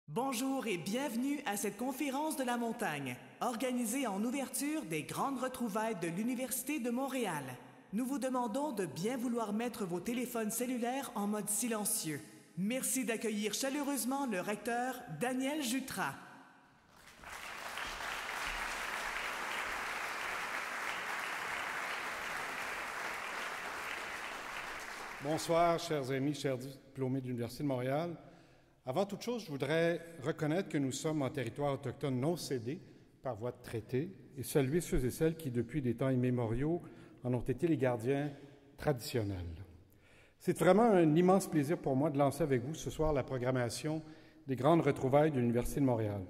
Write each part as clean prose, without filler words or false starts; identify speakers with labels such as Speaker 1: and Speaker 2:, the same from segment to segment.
Speaker 1: Bonjour et bienvenue à cette conférence de la montagne, organisée en ouverture des grandes retrouvailles de l'Université de Montréal. Nous vous demandons de bien vouloir mettre vos téléphones cellulaires en mode silencieux. Merci d'accueillir chaleureusement le recteur Daniel Jutras.
Speaker 2: Bonsoir, chers amis, chers diplômés de l'Université de Montréal. Avant toute chose, je voudrais reconnaître que nous sommes en territoire autochtone non cédé par voie de traité et saluer ceux et celles qui, depuis des temps immémoriaux, en ont été les gardiens traditionnels. C'est vraiment un immense plaisir pour moi de lancer avec vous ce soir la programmation des grandes retrouvailles de l'Université de Montréal.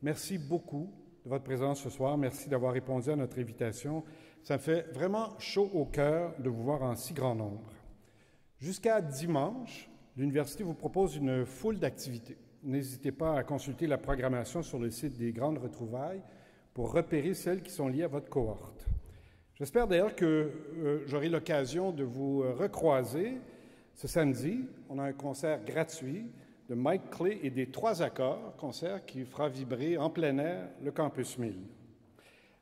Speaker 2: Merci beaucoup de votre présence ce soir. Merci d'avoir répondu à notre invitation. Ça me fait vraiment chaud au cœur de vous voir en si grand nombre. Jusqu'à dimanche, l'Université vous propose une foule d'activités. N'hésitez pas à consulter la programmation sur le site des grandes retrouvailles pour repérer celles qui sont liées à votre cohorte. J'espère d'ailleurs que j'aurai l'occasion de vous recroiser ce samedi. On a un concert gratuit de Mike Clay et des Trois Accords, concert qui fera vibrer en plein air le Campus 1000.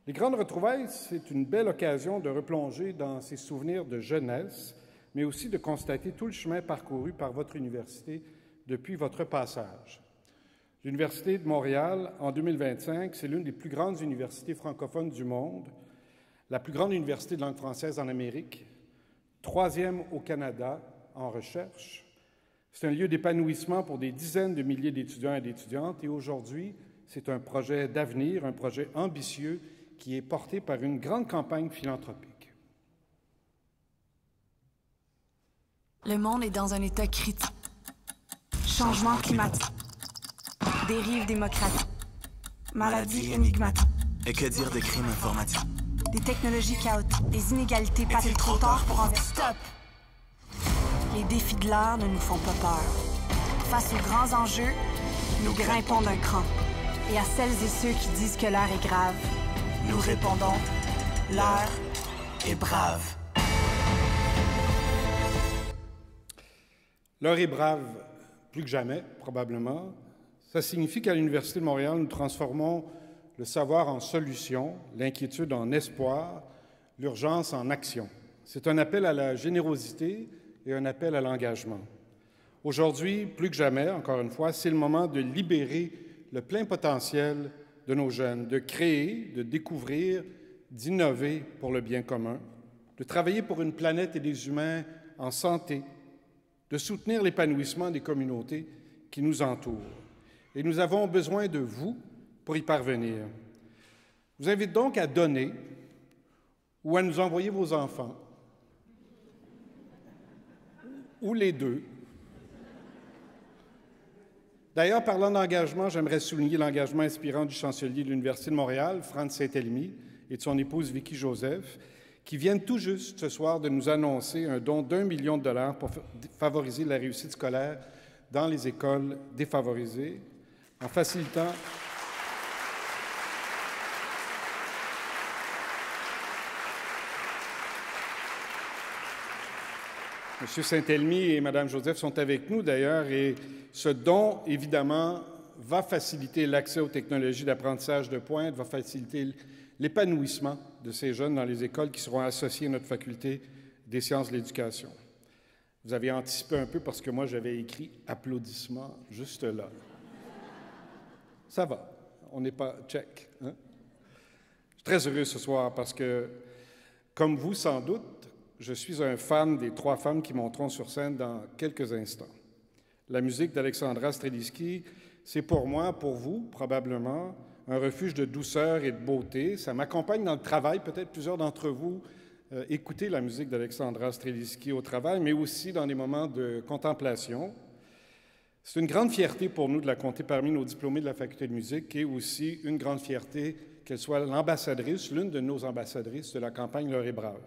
Speaker 2: Les grandes retrouvailles, c'est une belle occasion de replonger dans ces souvenirs de jeunesse, mais aussi de constater tout le chemin parcouru par votre université depuis votre passage. L'Université de Montréal, en 2025, c'est l'une des plus grandes universités francophones du monde, la plus grande université de langue française en Amérique, troisième au Canada en recherche. C'est un lieu d'épanouissement pour des dizaines de milliers d'étudiants et d'étudiantes, et aujourd'hui, c'est un projet d'avenir, un projet ambitieux qui est porté par une grande campagne philanthropique.
Speaker 3: Le monde est dans un état critique. Changement climatique. Dérive démocratique. Maladie énigmatique.
Speaker 4: Et que dire des crimes informatiques?
Speaker 3: Des technologies chaotiques. Des inégalités pas trop tard pour en stop. Les défis de l'heure ne nous font pas peur. Face aux grands enjeux, nous grimpons d'un cran. Et à celles et ceux qui disent que l'heure est grave, nous répondons, l'heure est brave.
Speaker 2: L'heure est brave, plus que jamais, probablement. Ça signifie qu'à l'Université de Montréal, nous transformons le savoir en solution, l'inquiétude en espoir, l'urgence en action. C'est un appel à la générosité et un appel à l'engagement. Aujourd'hui, plus que jamais, encore une fois, c'est le moment de libérer le plein potentiel de nos jeunes, de créer, de découvrir, d'innover pour le bien commun, de travailler pour une planète et des humains en santé, de soutenir l'épanouissement des communautés qui nous entourent. Et nous avons besoin de vous pour y parvenir. Je vous invite donc à donner ou à nous envoyer vos enfants, ou les deux. D'ailleurs, parlant d'engagement, j'aimerais souligner l'engagement inspirant du chancelier de l'Université de Montréal, Franz Saint-Elmy, et de son épouse Vicky Joseph, qui viennent tout juste ce soir de nous annoncer un don d'1 million de dollars pour favoriser la réussite scolaire dans les écoles défavorisées, en facilitant M. Saint-Elmy et Mme Joseph sont avec nous d'ailleurs, et ce don, évidemment, va faciliter l'accès aux technologies d'apprentissage de pointe, va faciliter l'épanouissement de ces jeunes dans les écoles qui seront associés à notre faculté des sciences de l'éducation. Vous avez anticipé un peu parce que moi, j'avais écrit « applaudissements » juste là. Ça va, on n'est pas check. Hein? Je suis très heureux ce soir parce que, comme vous sans doute, je suis un fan des trois femmes qui monteront sur scène dans quelques instants. La musique d'Alexandra Streliski, c'est pour moi, pour vous, probablement, un refuge de douceur et de beauté. Ça m'accompagne dans le travail. Peut-être plusieurs d'entre vous écoutez la musique d'Alexandra Streliski au travail, mais aussi dans des moments de contemplation. C'est une grande fierté pour nous de la compter parmi nos diplômés de la Faculté de musique et aussi une grande fierté qu'elle soit l'ambassadrice, l'une de nos ambassadrices de la campagne L'heure est brave.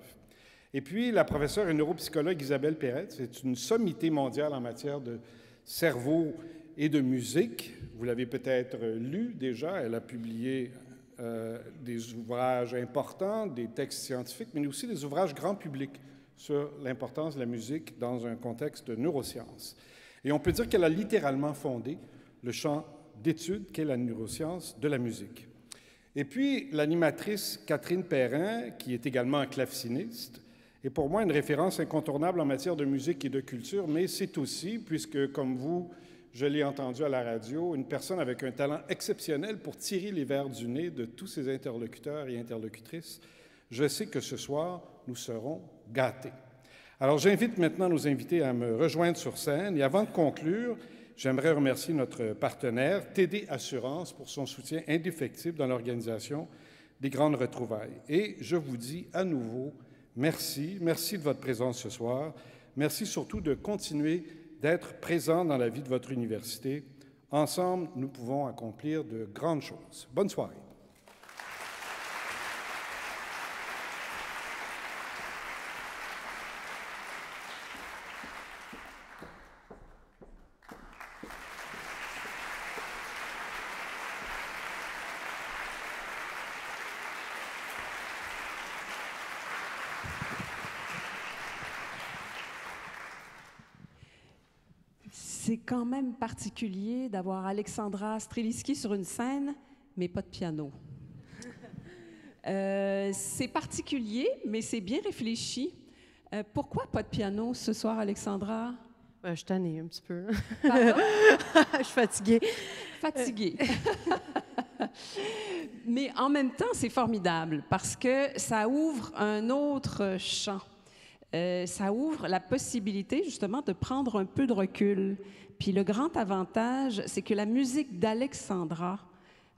Speaker 2: Et puis, la professeure et neuropsychologue Isabelle Perrette, c'est une sommité mondiale en matière de cerveau et de musique. Vous l'avez peut-être lu déjà, elle a publié des ouvrages importants, des textes scientifiques, mais aussi des ouvrages grand public sur l'importance de la musique dans un contexte de neurosciences. Et on peut dire qu'elle a littéralement fondé le champ d'études qu'est la neuroscience de la musique. Et puis, l'animatrice Catherine Perrin, qui est également un claveciniste, est pour moi une référence incontournable en matière de musique et de culture, mais c'est aussi, puisque comme vous, je l'ai entendu à la radio, une personne avec un talent exceptionnel pour tirer les vers du nez de tous ses interlocuteurs et interlocutrices. Je sais que ce soir, nous serons gâtés. Alors, j'invite maintenant nos invités à me rejoindre sur scène. Et avant de conclure, j'aimerais remercier notre partenaire, TD Assurance, pour son soutien indéfectible dans l'organisation des grandes retrouvailles. Et je vous dis à nouveau merci. Merci de votre présence ce soir. Merci surtout de continuer d'être présent dans la vie de votre université. Ensemble, nous pouvons accomplir de grandes choses. Bonne soirée.
Speaker 5: C'est quand même particulier d'avoir Alexandra Streliski sur une scène, mais pas de piano. C'est particulier, mais c'est bien réfléchi. Pourquoi pas de piano ce soir, Alexandra?
Speaker 6: Je suis tannée un petit peu.
Speaker 5: Pardon?
Speaker 6: Je suis fatiguée.
Speaker 5: Fatiguée. Mais en même temps, c'est formidable parce que ça ouvre un autre champ. Ça ouvre la possibilité, justement, de prendre un peu de recul. Puis le grand avantage, c'est que la musique d'Alexandra,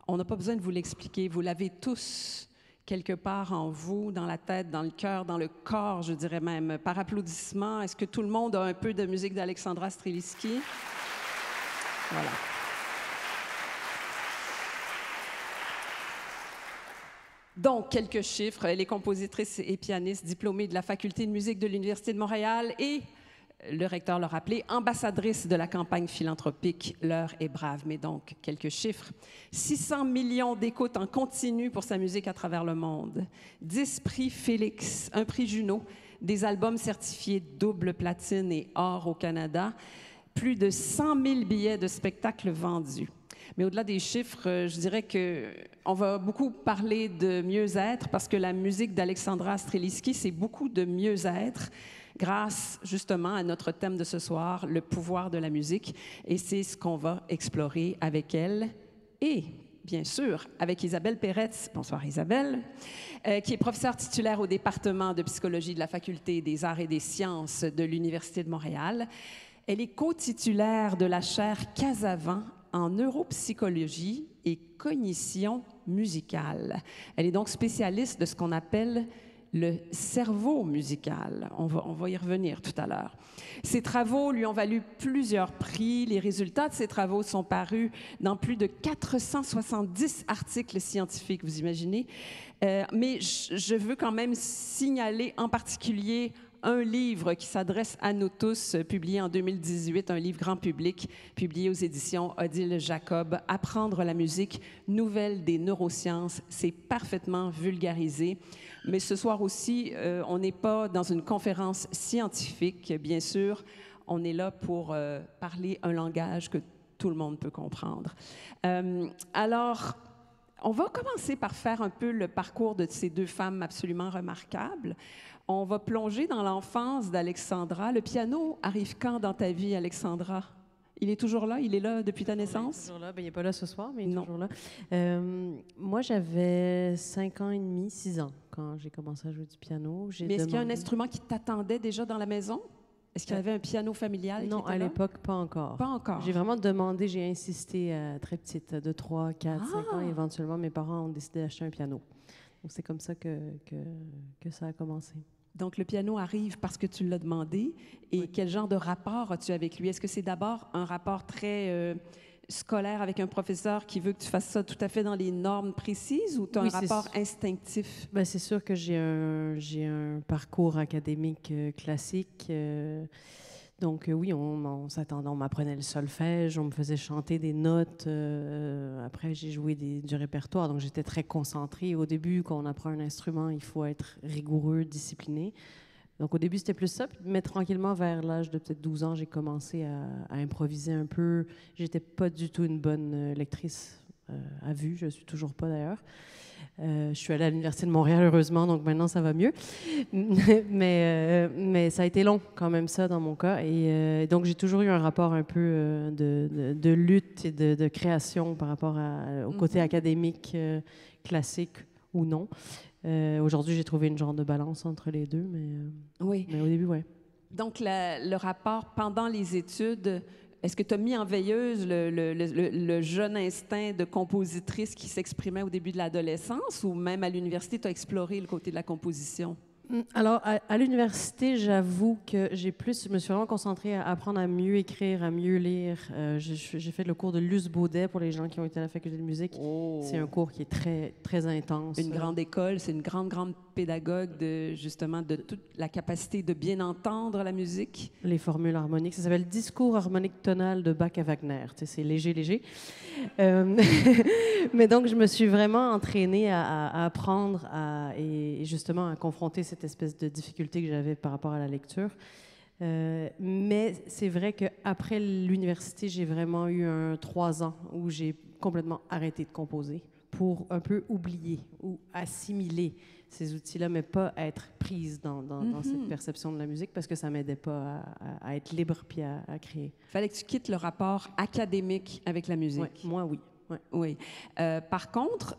Speaker 5: on n'a pas besoin de vous l'expliquer. Vous l'avez tous quelque part en vous, dans la tête, dans le cœur, dans le corps, je dirais même. Par applaudissement, est-ce que tout le monde a un peu de musique d'Alexandra Streliski? Voilà. Donc, quelques chiffres. Elle est compositrice et pianiste diplômée de la Faculté de musique de l'Université de Montréal et, le recteur l'a rappelé, ambassadrice de la campagne philanthropique L'heure est brave. Mais donc, quelques chiffres. 600 millions d'écoutes en continu pour sa musique à travers le monde. 10 prix Félix, un prix Juno, des albums certifiés double platine et or au Canada, plus de 100 000 billets de spectacles vendus. Mais au-delà des chiffres, je dirais qu'on va beaucoup parler de mieux-être parce que la musique d'Alexandra Streliski, c'est beaucoup de mieux-être grâce justement à notre thème de ce soir, le pouvoir de la musique. Et c'est ce qu'on va explorer avec elle et, bien sûr, avec Isabelle Peretz. Bonsoir Isabelle, qui est professeure titulaire au département de psychologie de la Faculté des arts et des sciences de l'Université de Montréal. Elle est co-titulaire de la chaire Casavant en neuropsychologie et cognition musicale. Elle est donc spécialiste de ce qu'on appelle le cerveau musical. On va y revenir tout à l'heure. Ses travaux lui ont valu plusieurs prix. Les résultats de ses travaux sont parus dans plus de 470 articles scientifiques, vous imaginez. Mais je veux quand même signaler en particulier un livre qui s'adresse à nous tous, publié en 2018, un livre grand public, publié aux éditions Odile Jacob, « Apprendre la musique, nouvelle des neurosciences ». C'est parfaitement vulgarisé. Mais ce soir aussi, on n'est pas dans une conférence scientifique, bien sûr. On est là pour parler un langage que tout le monde peut comprendre. Alors, on va commencer par faire un peu le parcours de ces deux femmes absolument remarquables. On va plonger dans l'enfance d'Alexandra. Le piano arrive quand dans ta vie, Alexandra? Il est toujours là? Il est là depuis ta naissance?
Speaker 6: Il est toujours là. Bien, il n'est pas là ce soir, mais il est
Speaker 5: Non.
Speaker 6: toujours là. Moi, j'avais 5 ans et demi, 6 ans, quand j'ai commencé à jouer du piano.
Speaker 5: Mais est-ce qu'il y a un instrument qui t'attendait déjà dans la maison? Est-ce qu'il y avait un piano familial?
Speaker 6: Non,
Speaker 5: qui était
Speaker 6: à
Speaker 5: là?
Speaker 6: l'époque, pas encore.
Speaker 5: Pas encore.
Speaker 6: J'ai vraiment demandé, j'ai insisté très petite, de 3, 4, 5 ans. Et éventuellement, mes parents ont décidé d'acheter un piano. Donc, c'est comme ça que ça a commencé.
Speaker 5: Donc, le piano arrive parce que tu l'as demandé. Et quel genre de rapport as-tu avec lui? Est-ce que c'est d'abord un rapport très scolaire avec un professeur qui veut que tu fasses ça tout à fait dans les normes précises ou tu as un rapport instinctif?
Speaker 6: Ben, c'est sûr que j'ai un parcours académique classique. Donc oui, on s'attendait, on m'apprenait le solfège, on me faisait chanter des notes. Après, j'ai joué du répertoire, donc j'étais très concentrée. Au début, quand on apprend un instrument, il faut être rigoureux, discipliné. Donc, au début, c'était plus ça. Mais tranquillement, vers l'âge de peut-être 12 ans, j'ai commencé à improviser un peu. J'étais pas du tout une bonne lectrice à vue. Je suis toujours pas, d'ailleurs. Je suis allée à l'Université de Montréal, heureusement, donc maintenant, ça va mieux. mais ça a été long, quand même, ça, dans mon cas. Et donc, j'ai toujours eu un rapport un peu de lutte et de création par rapport au côté académique, classique ou non. Aujourd'hui, j'ai trouvé une genre de balance entre les deux,
Speaker 5: Oui.
Speaker 6: mais au début, ouais.
Speaker 5: Donc, le rapport pendant les études, est-ce que tu as mis en veilleuse le jeune instinct de compositrice qui s'exprimait au début de l'adolescence ou même à l'université, tu as exploré le côté de la composition?
Speaker 6: Alors, à l'université, j'avoue que je me suis vraiment concentrée à apprendre à mieux écrire, à mieux lire. J'ai fait le cours de Luce Baudet pour les gens qui ont été à la faculté de musique.
Speaker 5: Oh.
Speaker 6: C'est un cours qui est très, très intense.
Speaker 5: Une grande école, c'est une grande, grande pédagogue justement de toute la capacité de bien entendre la musique.
Speaker 6: Les formules harmoniques. Ça s'appelle Discours harmonique tonal de Bach à Wagner. Tu sais, c'est léger, léger. Mais donc, je me suis vraiment entraînée à apprendre et justement à confronter cette espèce de difficulté que j'avais par rapport à la lecture. Mais c'est vrai qu'après l'université, j'ai vraiment eu 3 ans où j'ai complètement arrêté de composer pour un peu oublier ou assimiler ces outils-là, mais pas être prise dans cette perception de la musique parce que ça m'aidait pas à être libre puis à créer.
Speaker 5: Fallait que tu quittes le rapport académique avec la musique.
Speaker 6: Ouais, moi, oui. Ouais.
Speaker 5: Oui. Par contre,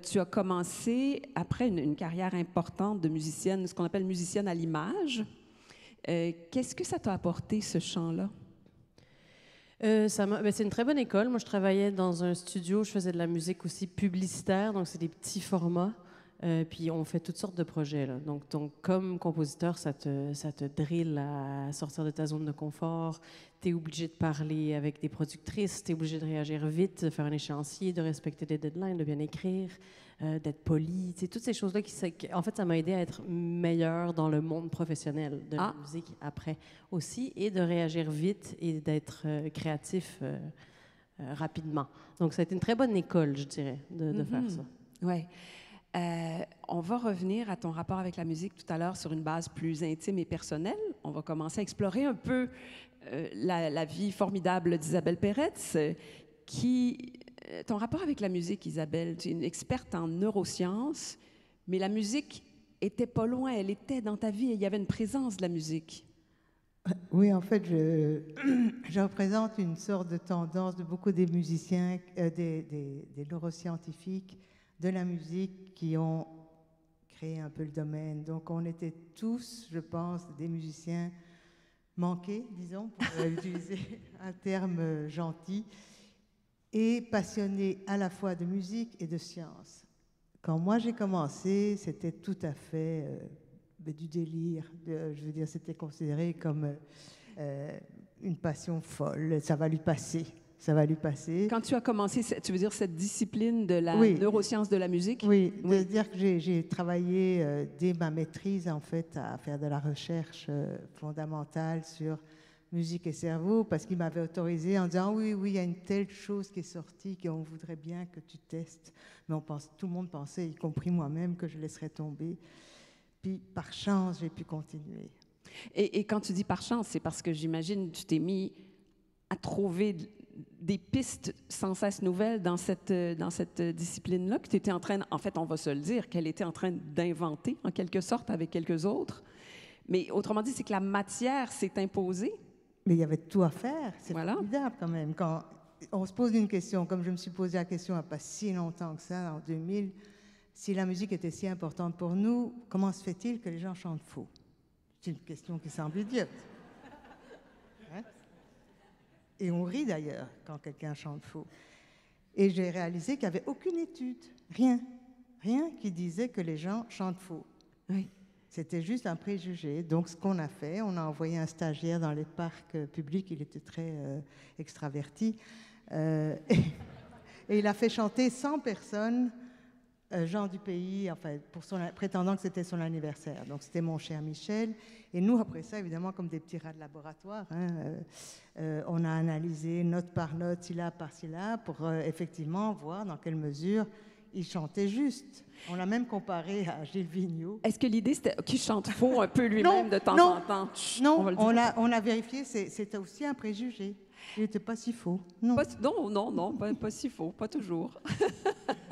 Speaker 5: tu as commencé, après une carrière importante de musicienne, ce qu'on appelle musicienne à l'image. Qu'est-ce que ça t'a apporté, ce chant-là?
Speaker 6: C'est une très bonne école. Moi, je travaillais dans un studio, je faisais de la musique aussi publicitaire, donc c'est des petits formats. Puis on fait toutes sortes de projets, là. Donc, comme compositeur, ça te drille à sortir de ta zone de confort. Tu es obligé de parler avec des productrices, tu es obligé de réagir vite, de faire un échéancier, de respecter des deadlines, de bien écrire, d'être poli. Toutes ces choses-là, en fait, ça m'a aidé à être meilleure dans le monde professionnel de la musique après aussi, et de réagir vite et d'être créatif rapidement. Donc, ça a été une très bonne école, je dirais, de faire ça.
Speaker 5: Oui. On va revenir à ton rapport avec la musique tout à l'heure sur une base plus intime et personnelle. On va commencer à explorer un peu la vie formidable d'Isabelle Peretz. Ton rapport avec la musique, Isabelle, tu es une experte en neurosciences, mais la musique était pas loin, elle était dans ta vie et il y avait une présence de la musique.
Speaker 7: Oui, en fait, je représente une sorte de tendance de beaucoup des musiciens, des neuroscientifiques, de la musique qui ont créé un peu le domaine. Donc, on était tous, je pense, des musiciens manqués, disons, pour utiliser un terme gentil, et passionnés à la fois de musique et de science. Quand moi j'ai commencé, c'était tout à fait du délire. Je veux dire, c'était considéré comme une passion folle. Ça va lui passer. Ça va lui passer.
Speaker 5: Quand tu as commencé, tu veux dire cette discipline de la neuroscience de la musique?
Speaker 7: Oui, c'est-à-dire que j'ai travaillé dès ma maîtrise, en fait, à faire de la recherche fondamentale sur musique et cerveau, parce qu'il m'avait autorisé en disant oui, il y a une telle chose qui est sortie qu'on voudrait bien que tu testes. Mais tout le monde pensait, y compris moi-même, que je laisserais tomber. Puis, par chance, j'ai pu continuer.
Speaker 5: Et quand tu dis par chance, c'est parce que j'imagine tu t'es mis à trouver des pistes sans cesse nouvelles dans cette discipline-là que tu étais en train, en fait, on va se le dire, qu'elle était en train d'inventer, en quelque sorte, avec quelques autres. Mais autrement dit, c'est que la matière s'est imposée.
Speaker 7: Mais il y avait tout à faire. C'est
Speaker 5: voilà.
Speaker 7: Formidable quand même. Quand on se pose une question, comme je me suis posé la question il n'y a pas si longtemps que ça, en 2000, si la musique était si importante pour nous, comment se fait-il que les gens chantent faux? C'est une question qui semble idiote. Hein? Et on rit d'ailleurs quand quelqu'un chante faux. Et j'ai réalisé qu'il n'y avait aucune étude, rien qui disait que les gens chantent faux.
Speaker 5: Oui.
Speaker 7: C'était juste un préjugé. Donc, ce qu'on a fait, on a envoyé un stagiaire dans les parcs publics, il était très extraverti, et il a fait chanter 100 personnes, gens du pays, enfin, prétendant que c'était son anniversaire. Donc, c'était Mon cher Michel. Et nous, après ça, évidemment, comme des petits rats de laboratoire, on a analysé note par note, syllabe par syllabe, pour effectivement voir dans quelle mesure il chantait juste. On l'a même comparé à Gilles Vigneault.
Speaker 5: Est-ce que l'idée, c'était qu'il chante faux un peu lui-même
Speaker 7: Non,
Speaker 5: de temps
Speaker 7: non,
Speaker 5: en temps? Chut,
Speaker 7: Non,
Speaker 5: va le dire.
Speaker 7: on a vérifié, c'était aussi un préjugé. Il n'était pas si faux. Non.
Speaker 5: Non, pas si faux, pas toujours.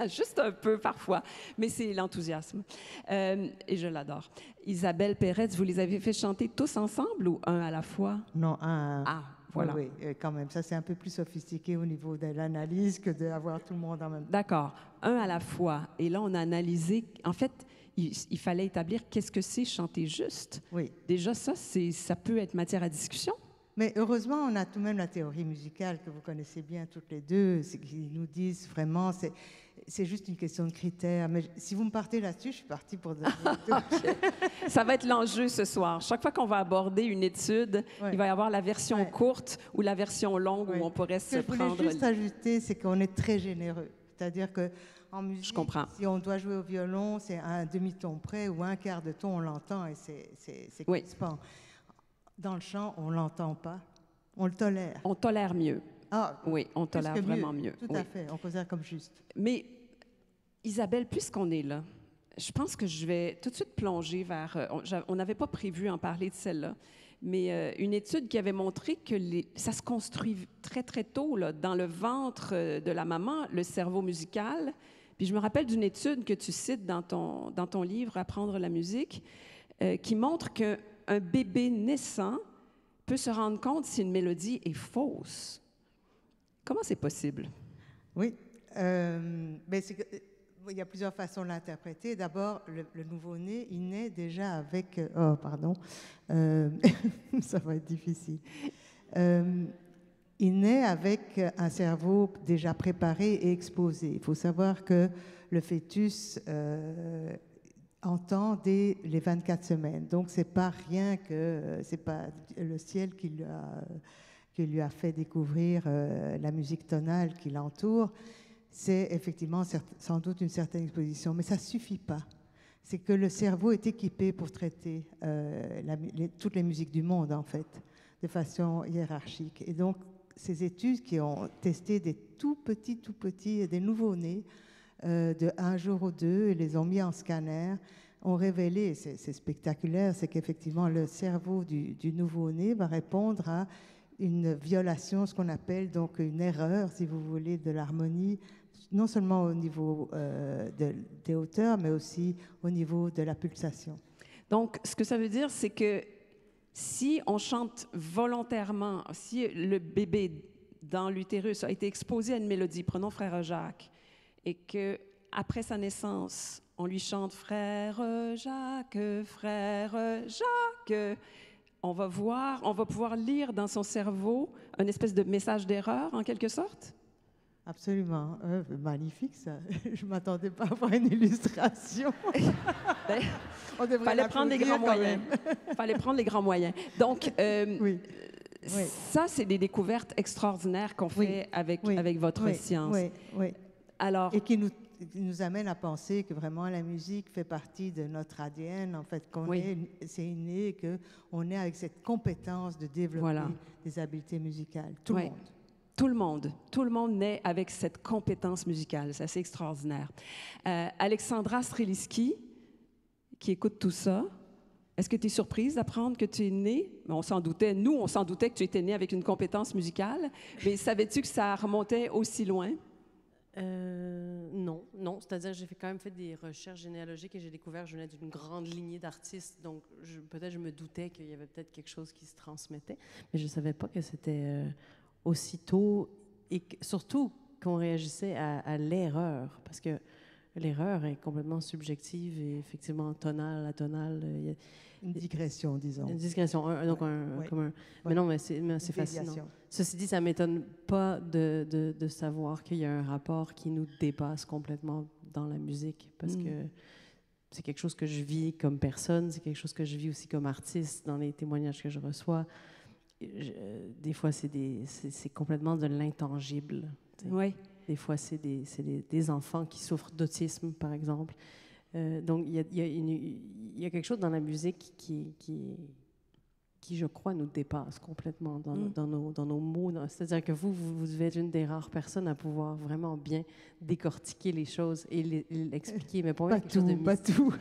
Speaker 5: Juste un peu parfois, mais c'est l'enthousiasme. Et je l'adore. Isabelle Peretz, vous les avez fait chanter tous ensemble ou un à la fois?
Speaker 7: Non, un.
Speaker 5: Ah, voilà.
Speaker 7: Oui, quand même. Ça, c'est un peu plus sophistiqué au niveau de l'analyse que d'avoir tout le monde en même temps.
Speaker 5: D'accord, un à la fois. Et là, on a analysé. En fait, il fallait établir qu'est-ce que c'est chanter juste.
Speaker 7: Oui.
Speaker 5: Déjà, ça peut être matière à discussion.
Speaker 7: Mais heureusement, on a tout de même la théorie musicale que vous connaissez bien toutes les deux, qui nous disent vraiment, c'est juste une question de critères. Mais si vous me partez là-dessus, je suis partie pour...
Speaker 5: Ça va être l'enjeu ce soir. Chaque fois qu'on va aborder une étude, il va y avoir la version courte ou la version longue où on pourrait se prendre...
Speaker 7: Ce que je voulais juste ajouter, c'est qu'on est très généreux. C'est-à-dire qu'en musique,
Speaker 5: je comprends.
Speaker 7: Si on doit jouer au violon, c'est à un demi-ton près ou un quart de ton, on l'entend et c'est crispant. Dans le chant, on ne l'entend pas. On le tolère.
Speaker 5: On tolère mieux.
Speaker 7: Ah,
Speaker 5: oui, on tolère vraiment mieux.
Speaker 7: Tout à fait, on considère comme juste.
Speaker 5: Mais Isabelle, puisqu'on est là, je pense que je vais tout de suite plonger vers... on n'avait pas prévu en parler de celle-là, mais une étude qui avait montré que ça se construit très, très tôt là, dans le ventre de la maman, le cerveau musical. Puis je me rappelle d'une étude que tu cites dans ton livre « Apprendre la musique », qui montre qu'un bébé naissant peut se rendre compte si une mélodie est fausse. Comment c'est possible?
Speaker 7: Oui, il y a plusieurs façons de l'interpréter. D'abord, le nouveau-né, il naît déjà avec... oh, pardon. Ça va être difficile. Il naît avec un cerveau déjà préparé et exposé. Il faut savoir que le fœtus entend dès les 24 semaines. Donc, c'est pas rien que... c'est pas le ciel qui lui a fait découvrir la musique tonale qui l'entoure. C'est effectivement sans doute une certaine exposition, mais ça ne suffit pas. C'est que le cerveau est équipé pour traiter toutes les musiques du monde, en fait, de façon hiérarchique. Et donc, ces études qui ont testé des tout petits, des nouveau-nés, de un jour ou deux, et les ont mis en scanner, ont révélé, c'est spectaculaire, c'est qu'effectivement, le cerveau du nouveau-né va répondre à une violation, ce qu'on appelle donc une erreur, si vous voulez, de l'harmonie, non seulement au niveau des hauteurs, mais aussi au niveau de la pulsation.
Speaker 5: Donc, ce que ça veut dire, c'est que si on chante volontairement, si le bébé dans l'utérus a été exposé à une mélodie, prenons Frère Jacques, et que après sa naissance, on lui chante Frère Jacques, on va pouvoir lire dans son cerveau un espèce de message d'erreur, en quelque sorte?
Speaker 7: Absolument. Magnifique, ça. Je ne m'attendais pas à voir une illustration.
Speaker 5: On devrait fallait prendre les grands moyens. Fallait prendre les grands moyens. Donc, oui. Ça, c'est des découvertes extraordinaires qu'on fait avec votre science.
Speaker 7: Oui.
Speaker 5: Alors,
Speaker 7: et qui nous amène à penser que vraiment la musique fait partie de notre ADN, en fait, c'est inné, qu'on est avec cette compétence de développer des habiletés musicales. Tout le monde.
Speaker 5: Tout le monde naît avec cette compétence musicale. C'est assez extraordinaire. Alexandra Streliski, qui écoute tout ça, est-ce que tu es surprise d'apprendre que tu es née? On s'en doutait. Nous, on s'en doutait que tu étais née avec une compétence musicale. Mais savais-tu que ça remontait aussi loin?
Speaker 6: Non. C'est-à-dire que j'ai quand même fait des recherches généalogiques et j'ai découvert que je venais d'une grande lignée d'artistes. Donc, peut-être je me doutais qu'il y avait peut-être quelque chose qui se transmettait. Mais je ne savais pas que c'était... aussitôt, et surtout qu'on réagissait à l'erreur, parce que l'erreur est complètement subjective et effectivement tonale, atonale. Il y a
Speaker 7: une digression, disons.
Speaker 6: Une digression, mais non, mais c'est fascinant. Ceci dit, ça ne m'étonne pas de savoir qu'il y a un rapport qui nous dépasse complètement dans la musique, parce que c'est quelque chose que je vis comme personne, c'est quelque chose que je vis aussi comme artiste dans les témoignages que je reçois. Des fois, c'est complètement de l'intangible.
Speaker 5: Oui.
Speaker 6: Des fois, c'est des enfants qui souffrent d'autisme, par exemple. Donc, il y a quelque chose dans la musique qui qui, je crois, nous dépasse complètement dans nos mots. C'est-à-dire que vous devez être une des rares personnes à pouvoir vraiment bien décortiquer les choses et l'expliquer. Mais pour moi,
Speaker 7: pas tout.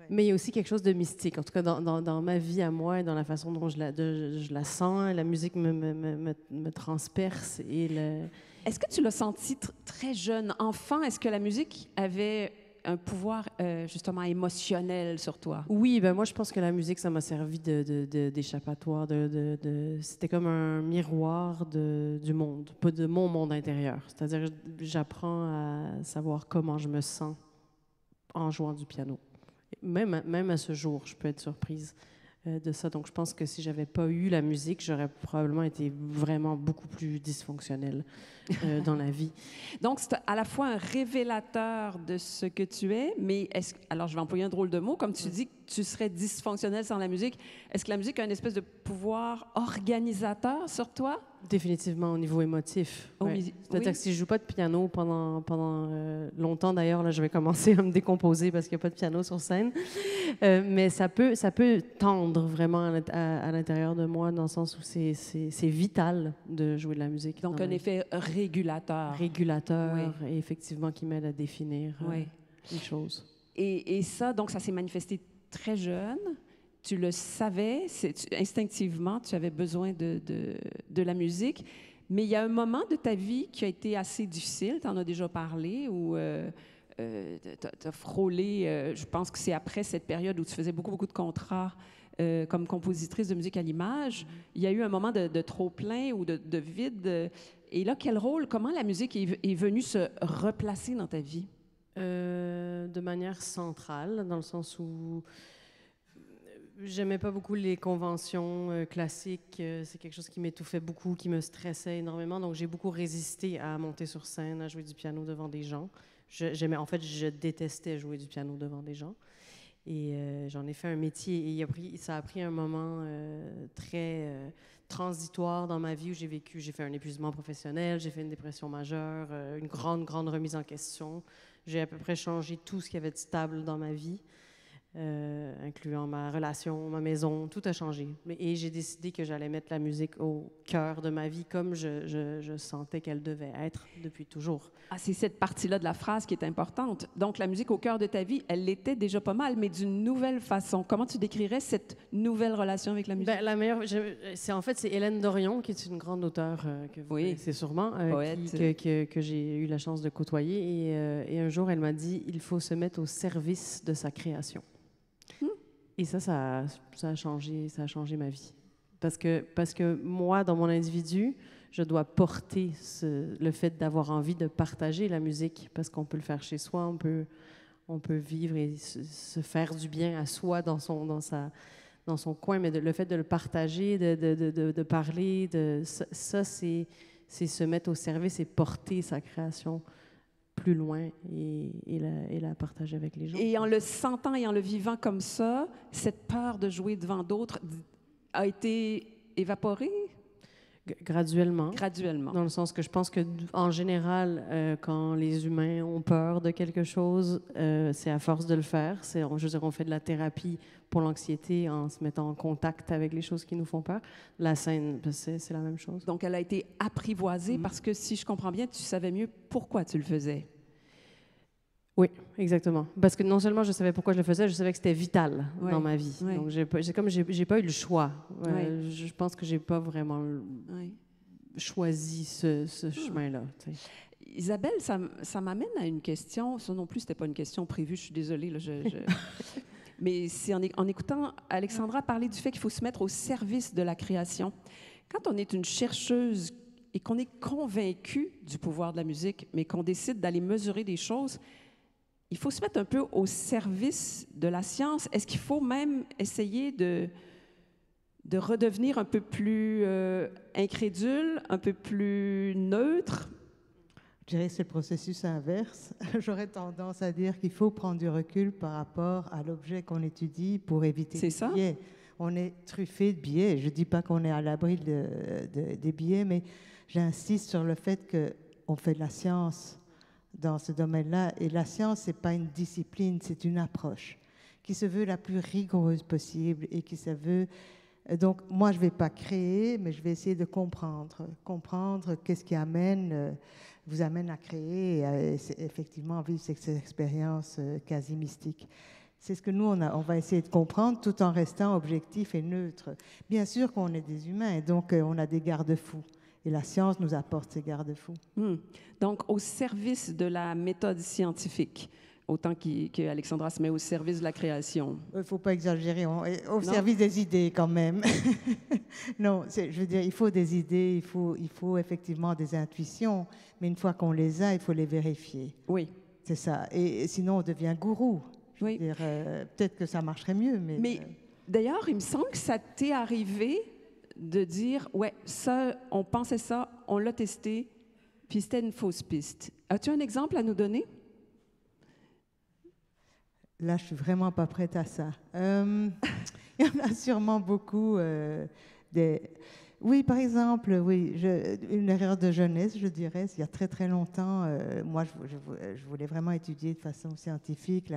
Speaker 6: Mais il y a aussi quelque chose de mystique. En tout cas, dans ma vie à moi, et dans la façon dont je la sens, la musique me transperce.
Speaker 5: Est-ce que tu l'as senti très jeune, enfant? Est-ce que la musique avait un pouvoir justement émotionnel sur toi?
Speaker 6: Oui, ben moi je pense que la musique, ça m'a servi d'échappatoire. C'était comme un miroir du monde, pas de mon monde intérieur. C'est-à-dire j'apprends à savoir comment je me sens en jouant du piano. Même à ce jour, je peux être surprise de ça. Donc je pense que si j'avais pas eu la musique, j'aurais probablement été vraiment beaucoup plus dysfonctionnelle dans la vie.
Speaker 5: Donc, c'est à la fois un révélateur de ce que tu es, mais alors je vais employer un drôle de mot, comme tu dis que tu serais dysfonctionnel sans la musique. Est-ce que la musique a une espèce de pouvoir organisateur sur toi?
Speaker 6: Définitivement au niveau émotif. Ouais. C'est-à-dire que si je joue pas de piano pendant longtemps, d'ailleurs, là, je vais commencer à me décomposer parce qu'il n'y a pas de piano sur scène. Mais ça peut tendre vraiment à l'intérieur de moi, dans le sens où c'est vital de jouer de la musique.
Speaker 5: Donc, un effet régulateur.
Speaker 6: Régulateur, et effectivement, qui m'aide à définir les choses.
Speaker 5: Et ça, donc, ça s'est manifesté très jeune. Tu le savais, instinctivement, tu avais besoin de la musique. Mais il y a un moment de ta vie qui a été assez difficile, tu en as déjà parlé, où tu as frôlé, je pense que c'est après cette période où tu faisais beaucoup de contrats comme compositrice de musique à l'image. Il y a eu un moment de trop-plein ou de vide. Et là, quel rôle, comment la musique est venue se replacer dans ta vie?
Speaker 6: De manière centrale, dans le sens où j'aimais pas beaucoup les conventions classiques. C'est quelque chose qui m'étouffait beaucoup, qui me stressait énormément. Donc, j'ai beaucoup résisté à monter sur scène, à jouer du piano devant des gens. Je détestais jouer du piano devant des gens. Et j'en ai fait un métier. Et ça a pris un moment très transitoire dans ma vie où j'ai fait un épuisement professionnel, j'ai fait une dépression majeure, une grande remise en question. J'ai à peu près changé tout ce qu'il y avait de stable dans ma vie. Incluant ma relation, ma maison, tout a changé. Et j'ai décidé que j'allais mettre la musique au cœur de ma vie comme je sentais qu'elle devait être depuis toujours.
Speaker 5: Ah, c'est cette partie-là de la phrase qui est importante. Donc, la musique au cœur de ta vie, elle l'était déjà pas mal, mais d'une nouvelle façon. Comment tu décrirais cette nouvelle relation avec la musique?
Speaker 6: Ben, la meilleure, c'est Hélène Dorion, qui est une grande auteure que vous connaissez sûrement, que j'ai eu la chance de côtoyer. Et un jour, elle m'a dit « Il faut se mettre au service de sa création ». Et ça a changé ma vie. Parce que moi, dans mon individu, je dois porter le fait d'avoir envie de partager la musique, parce qu'on peut le faire chez soi, on peut vivre et se faire du bien à soi dans son coin, mais le fait de le partager, de parler, ça c'est se mettre au service et porter sa création plus loin et la partager avec les gens.
Speaker 5: Et en le sentant et en le vivant comme ça, cette peur de jouer devant d'autres a été évaporée?
Speaker 6: Graduellement.
Speaker 5: Graduellement.
Speaker 6: Dans le sens que je pense que, en général, quand les humains ont peur de quelque chose, c'est à force de le faire. Je veux dire, on fait de la thérapie pour l'anxiété en se mettant en contact avec les choses qui nous font peur. La scène, c'est la même chose.
Speaker 5: Donc, elle a été apprivoisée parce que, si je comprends bien, tu savais mieux pourquoi tu le faisais.
Speaker 6: Oui, exactement. Parce que non seulement je savais pourquoi je le faisais, je savais que c'était vital dans ma vie. Oui. Donc, j'ai pas eu le choix. Je pense que j'ai pas vraiment choisi ce chemin-là.
Speaker 5: Isabelle, ça m'amène à une question. Ça non plus, c'était pas une question prévue. Je suis désolée. Là, mais c'est en écoutant Alexandra parler du fait qu'il faut se mettre au service de la création. Quand on est une chercheuse et qu'on est convaincu du pouvoir de la musique, mais qu'on décide d'aller mesurer des choses, il faut se mettre un peu au service de la science. Est-ce qu'il faut même essayer de redevenir un peu plus incrédule, un peu plus neutre?
Speaker 7: Je dirais que c'est le processus inverse. J'aurais tendance à dire qu'il faut prendre du recul par rapport à l'objet qu'on étudie pour éviter les biais. On est truffé de biais. Je ne dis pas qu'on est à l'abri des biais, mais j'insiste sur le fait qu'on fait de la science dans ce domaine-là. Et la science, ce n'est pas une discipline, c'est une approche qui se veut la plus rigoureuse possible et qui se veut... Donc, moi, je ne vais pas créer, mais je vais essayer de comprendre qu'est-ce qui vous amène à créer et effectivement vivre cette expérience quasi mystique. C'est ce que nous, on va essayer de comprendre tout en restant objectif et neutre. Bien sûr qu'on est des humains, et donc on a des garde-fous. Et la science nous apporte ces garde-fous.
Speaker 5: Donc, au service de la méthode scientifique, autant qu'Alexandra se met au service de la création.
Speaker 7: Il ne faut pas exagérer, au service des idées quand même. Non, je veux dire, il faut des idées, il faut effectivement des intuitions, mais une fois qu'on les a, il faut les vérifier.
Speaker 5: Oui.
Speaker 7: C'est ça. Et sinon, on devient gourou.
Speaker 5: Oui.
Speaker 7: Peut-être que ça marcherait mieux, mais
Speaker 5: d'ailleurs, il me semble que ça t'est arrivé de dire, ouais, ça, on pensait ça, on l'a testé, puis c'était une fausse piste. As-tu un exemple à nous donner?
Speaker 7: Là, je suis vraiment pas prête à ça. Il y en a sûrement beaucoup. Oui, par exemple, une erreur de jeunesse, je dirais. Il y a très très longtemps, moi, je voulais vraiment étudier de façon scientifique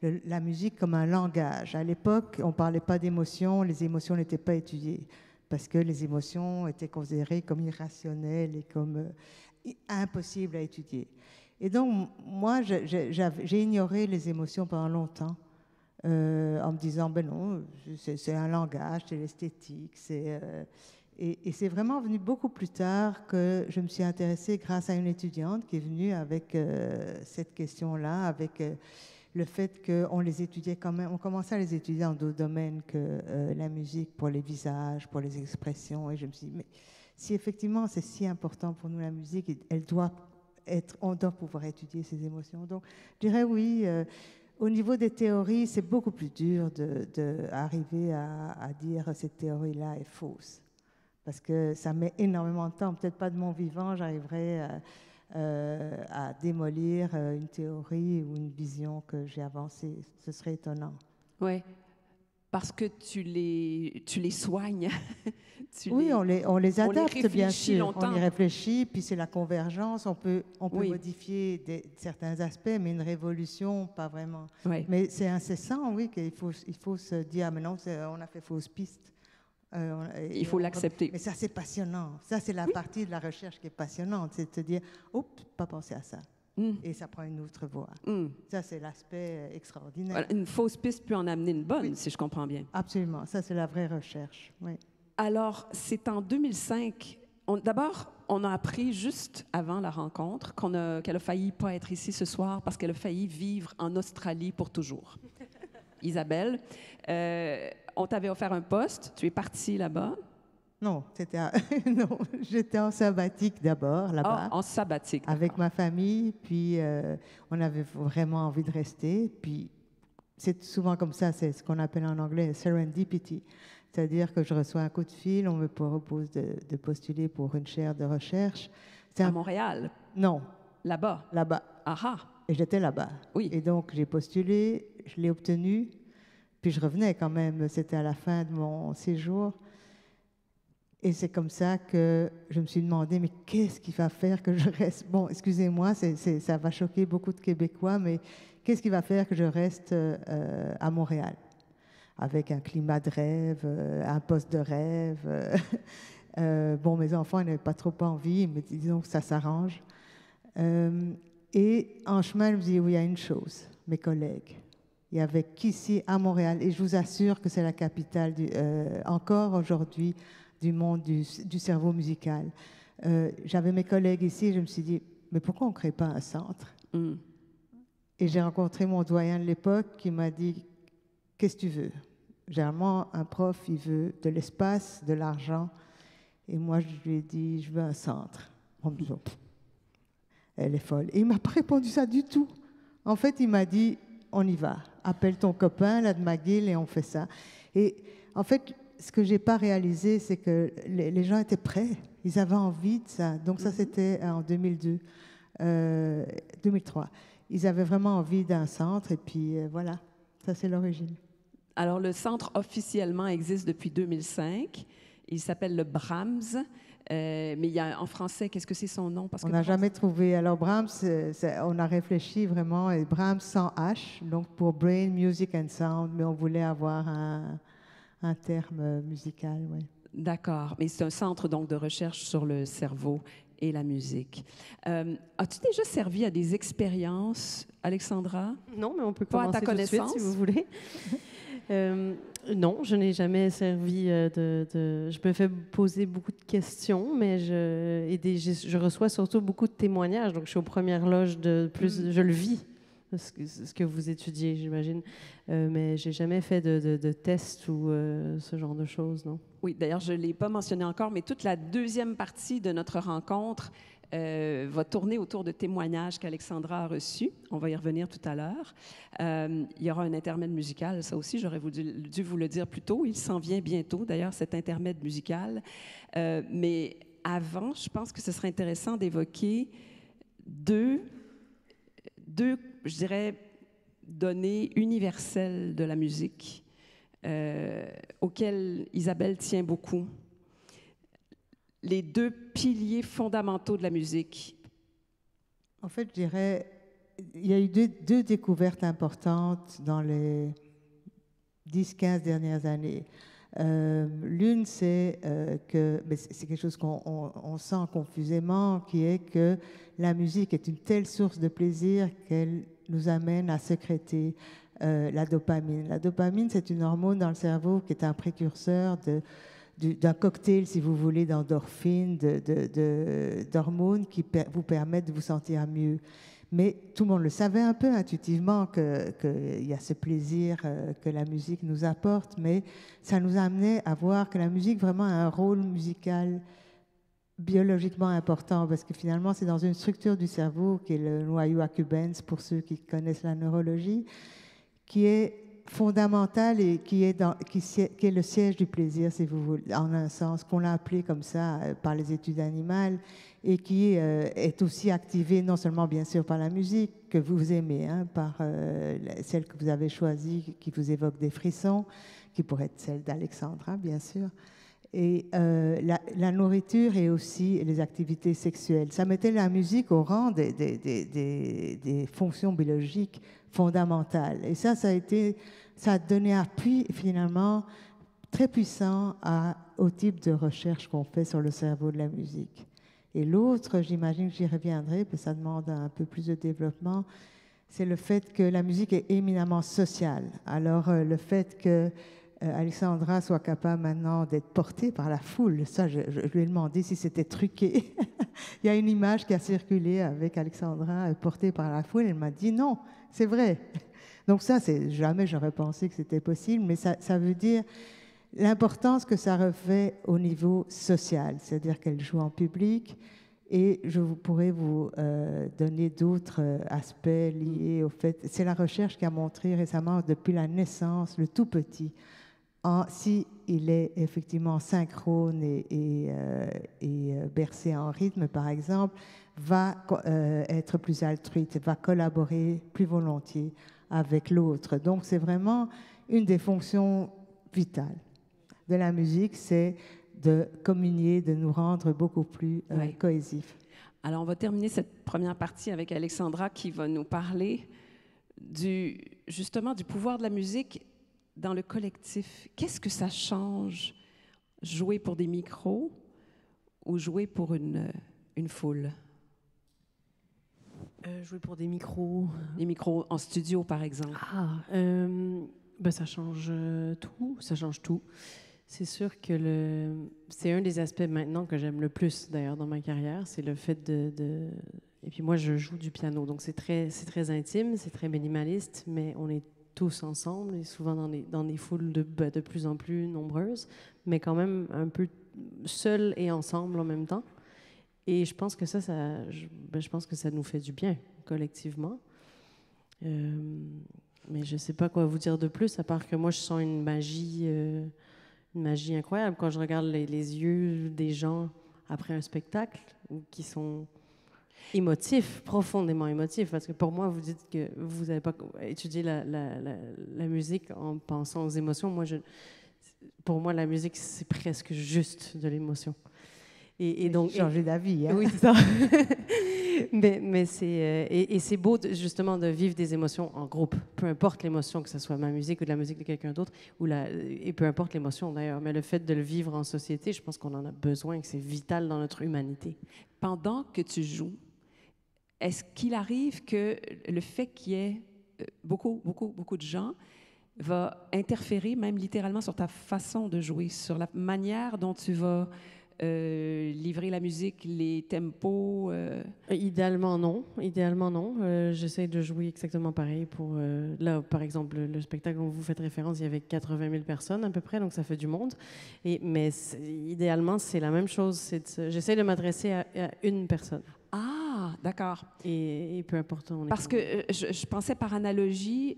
Speaker 7: la musique comme un langage. À l'époque, on ne parlait pas d'émotions, les émotions n'étaient pas étudiées parce que les émotions étaient considérées comme irrationnelles et comme impossibles à étudier. Et donc, moi, j'ai ignoré les émotions pendant longtemps, en me disant, ben non, c'est un langage, c'est l'esthétique. Et c'est vraiment venu beaucoup plus tard que je me suis intéressée grâce à une étudiante qui est venue avec cette question-là, avec le fait qu'on les étudiait quand même, on commençait à les étudier dans d'autres domaines que la musique, pour les visages, pour les expressions. Et je me suis dit, mais si effectivement c'est si important pour nous la musique, on doit pouvoir étudier ces émotions. Donc, je dirais oui, au niveau des théories, c'est beaucoup plus dur d'arriver à dire cette théorie-là est fausse. Parce que ça met énormément de temps. Peut-être pas de mon vivant, j'arriverai à démolir une théorie ou une vision que j'ai avancée. Ce serait étonnant.
Speaker 5: Oui, parce que tu les soignes.
Speaker 7: Oui, on les adapte, bien sûr.
Speaker 5: Longtemps.
Speaker 7: On y réfléchit, puis c'est la convergence. On peut modifier certains aspects, mais une révolution, pas vraiment.
Speaker 5: Oui.
Speaker 7: Mais c'est incessant, oui, qu'il faut se dire, ah, mais non, on a fait fausse piste.
Speaker 5: Il faut l'accepter.
Speaker 7: Mais ça, c'est passionnant. Ça, c'est la partie de la recherche qui est passionnante. C'est de te dire, oups, pas penser à ça. Et ça prend une autre voie. Ça, c'est l'aspect extraordinaire.
Speaker 5: Voilà, une fausse piste peut en amener une bonne, si je comprends bien.
Speaker 7: Absolument. Ça, c'est la vraie recherche. Oui.
Speaker 5: Alors, c'est en 2005. D'abord, on a appris juste avant la rencontre qu'elle a failli pas être ici ce soir parce qu'elle a failli vivre en Australie pour toujours. Isabelle, on t'avait offert un poste. Tu es partie là-bas.
Speaker 7: Non, non, j'étais en sabbatique d'abord, là-bas.
Speaker 5: En sabbatique.
Speaker 7: Avec ma famille, puis on avait vraiment envie de rester. Puis c'est souvent comme ça, c'est ce qu'on appelle en anglais serendipity. C'est-à-dire que je reçois un coup de fil, on me propose de postuler pour une chaire de recherche.
Speaker 5: À Montréal?
Speaker 7: Non.
Speaker 5: Là-bas?
Speaker 7: Là-bas.
Speaker 5: Ah.
Speaker 7: Et j'étais là-bas.
Speaker 5: Oui.
Speaker 7: Et donc, j'ai postulé, je l'ai obtenu, puis je revenais quand même. C'était à la fin de mon séjour. Et c'est comme ça que je me suis demandé, mais qu'est-ce qui va faire que je reste... Bon, excusez-moi, ça va choquer beaucoup de Québécois, mais qu'est-ce qui va faire que je reste à Montréal? Avec un climat de rêve, un poste de rêve. Bon, mes enfants n'avaient pas trop envie, mais disons que ça s'arrange. Et en chemin, je me dis, oui, il y a une chose, mes collègues. Il y avait qu'ici, à Montréal, et je vous assure que c'est la capitale, encore aujourd'hui, du monde du cerveau musical. J'avais mes collègues ici, et je me suis dit, mais pourquoi on ne crée pas un centre? Et j'ai rencontré mon doyen de l'époque qui m'a dit, qu'est-ce que tu veux? Généralement, un prof, il veut de l'espace, de l'argent. Et moi, je lui ai dit, je veux un centre. En me disant, elle est folle. Et il ne m'a pas répondu ça du tout. En fait, il m'a dit, on y va. Appelle ton copain, là, de McGill, et on fait ça. Et en fait, ce que je n'ai pas réalisé, c'est que les gens étaient prêts. Ils avaient envie de ça. Donc ça, c'était en 2003. Ils avaient vraiment envie d'un centre. Et puis, voilà. Ça, c'est l'origine.
Speaker 5: Alors, le centre officiellement existe depuis 2005 Il s'appelle le Brahms. Mais il y a, en français, qu'est-ce que c'est son nom? Parce
Speaker 7: On
Speaker 5: que
Speaker 7: n'a
Speaker 5: Brahms-
Speaker 7: jamais trouvé. Alors Brahms, on a réfléchi vraiment, et Brahms sans H, donc pour Brain, Music and Sound, mais on voulait avoir un terme musical, oui.
Speaker 5: D'accord. Mais c'est un centre donc de recherche sur le cerveau et la musique. As-tu déjà servi à des expériences, Alexandra?
Speaker 6: Non, mais on peut
Speaker 5: Pas à ta
Speaker 6: commencer tout de suite,
Speaker 5: connaissance?
Speaker 6: si vous voulez. Non, je n'ai jamais servi Je me fais poser beaucoup de questions, mais je reçois surtout beaucoup de témoignages. Donc, je suis aux premières loges de plus... Je le vis, ce que vous étudiez, j'imagine. Mais j'ai jamais fait de tests ou ce genre de choses, non.
Speaker 5: Oui, d'ailleurs, je ne l'ai pas mentionné encore, mais toute la deuxième partie de notre rencontre va tourner autour de témoignages qu'Alexandra a reçus. On va y revenir tout à l'heure. Il y aura un intermède musical, ça aussi, j'aurais dû vous le dire plus tôt. Il s'en vient bientôt, d'ailleurs, cet intermède musical. Mais avant, je pense que ce serait intéressant d'évoquer deux, je dirais, données universelles de la musique auxquelles Isabelle tient beaucoup. Les deux piliers fondamentaux de la musique.
Speaker 7: En fait, je dirais, il y a eu deux découvertes importantes dans les 10-15 dernières années. L'une, c'est que, mais c'est quelque chose qu'on sent confusément, qui est que la musique est une telle source de plaisir qu'elle nous amène à sécréter la dopamine. La dopamine, c'est une hormone dans le cerveau qui est un précurseur d'un cocktail, si vous voulez, d'endorphines, d'hormones qui vous permettent de vous sentir mieux. Mais tout le monde le savait un peu intuitivement qu'il y a ce plaisir que la musique nous apporte, mais ça nous amenait à voir que la musique vraiment a un rôle musical biologiquement important, parce que finalement, c'est dans une structure du cerveau qui est le noyau accumbens, pour ceux qui connaissent la neurologie, qui est fondamentale et qui est le siège du plaisir, si vous voulez, en un sens, qu'on l'a appelé comme ça par les études animales, et qui est aussi activé non seulement bien sûr par la musique que vous aimez, hein, par celle que vous avez choisie, qui vous évoque des frissons, qui pourrait être celle d'Alexandra, bien sûr, et la nourriture et aussi les activités sexuelles. Ça mettait la musique au rang des fonctions biologiques fondamentales. Et ça a donné appui finalement très puissant au type de recherche qu'on fait sur le cerveau de la musique. Et l'autre, j'imagine que j'y reviendrai, parce que ça demande un peu plus de développement, c'est le fait que la musique est éminemment sociale. Alors, le fait que Alexandra soit capable maintenant d'être portée par la foule, ça, je lui ai demandé si c'était truqué. Il y a une image qui a circulé avec Alexandra portée par la foule. Elle m'a dit non, c'est vrai. Donc ça, jamais j'aurais pensé que c'était possible, mais ça veut dire l'importance que ça revêt au niveau social, c'est-à-dire qu'elle joue en public, et je pourrais vous donner d'autres aspects liés au fait. C'est la recherche qui a montré récemment, depuis la naissance, le tout petit, si il est effectivement synchrone et bercé en rythme, par exemple, va être plus altruiste, va collaborer plus volontiers avec l'autre. Donc c'est vraiment une des fonctions vitales de la musique, c'est de communier, de nous rendre beaucoup plus cohésifs.
Speaker 5: Alors, on va terminer cette première partie avec Alexandra qui va nous parler justement du pouvoir de la musique dans le collectif. Qu'est-ce que ça change, jouer pour des micros ou jouer pour une foule?
Speaker 6: Jouer pour des micros.
Speaker 5: Des micros en studio, par exemple.
Speaker 6: Ça change tout. Ça change tout. C'est sûr que c'est un des aspects maintenant que j'aime le plus, d'ailleurs, dans ma carrière, c'est le fait Et puis moi, je joue du piano, donc c'est très intime, c'est très minimaliste, mais on est tous ensemble et souvent dans des foules de plus en plus nombreuses, mais quand même un peu seuls et ensemble en même temps. Et je pense que je pense que ça nous fait du bien collectivement. Mais je ne sais pas quoi vous dire de plus, à part que moi, je sens une magie incroyable quand je regarde les yeux des gens après un spectacle qui sont émotifs, profondément émotifs. Parce que pour moi, vous dites que vous n'avez pas étudié la musique en pensant aux émotions. Moi, pour moi, la musique, c'est presque juste de l'émotion. Et donc
Speaker 7: changer d'avis. Hein?
Speaker 6: Oui, c'est ça. mais c'est beau, justement, de vivre des émotions en groupe. Peu importe l'émotion, que ce soit ma musique ou de la musique de quelqu'un d'autre, et peu importe l'émotion, d'ailleurs. Mais le fait de le vivre en société, je pense qu'on en a besoin, que c'est vital dans notre humanité.
Speaker 5: Pendant que tu joues, est-ce qu'il arrive que le fait qu'il y ait beaucoup de gens va interférer même littéralement sur ta façon de jouer, sur la manière dont tu vas livrer la musique, les tempos?
Speaker 6: Idéalement, non. Idéalement, non. J'essaie de jouer exactement pareil. Là, par exemple, le spectacle dont vous faites référence, il y avait 80 000 personnes à peu près, donc ça fait du monde. Mais idéalement, c'est la même chose. J'essaie de m'adresser à une personne.
Speaker 5: Ah, d'accord.
Speaker 6: Et peu importe.
Speaker 5: Parce que je pensais par analogie,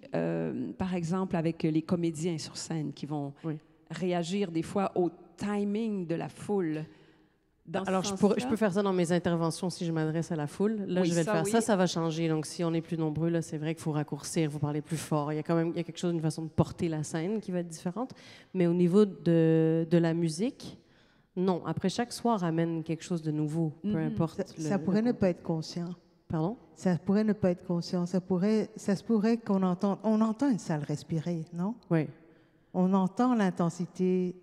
Speaker 5: par exemple, avec les comédiens sur scène qui vont réagir des fois au timing de la foule.
Speaker 6: Alors, je peux faire ça dans mes interventions si je m'adresse à la foule. Là, je vais le faire. Oui. Ça va changer. Donc, si on est plus nombreux, là, c'est vrai qu'il faut raccourcir, il faut parler plus fort. Il y a quelque chose, une façon de porter la scène qui va être différente. Mais au niveau de la musique, non. Après, chaque soir amène quelque chose de nouveau, peu importe.
Speaker 7: Ça pourrait ne pas être conscient.
Speaker 6: Pardon?
Speaker 7: Ça pourrait ne pas être conscient. Ça se pourrait qu'on entende... On entend une salle respirer, non?
Speaker 6: Oui.
Speaker 7: On entend l'intensité...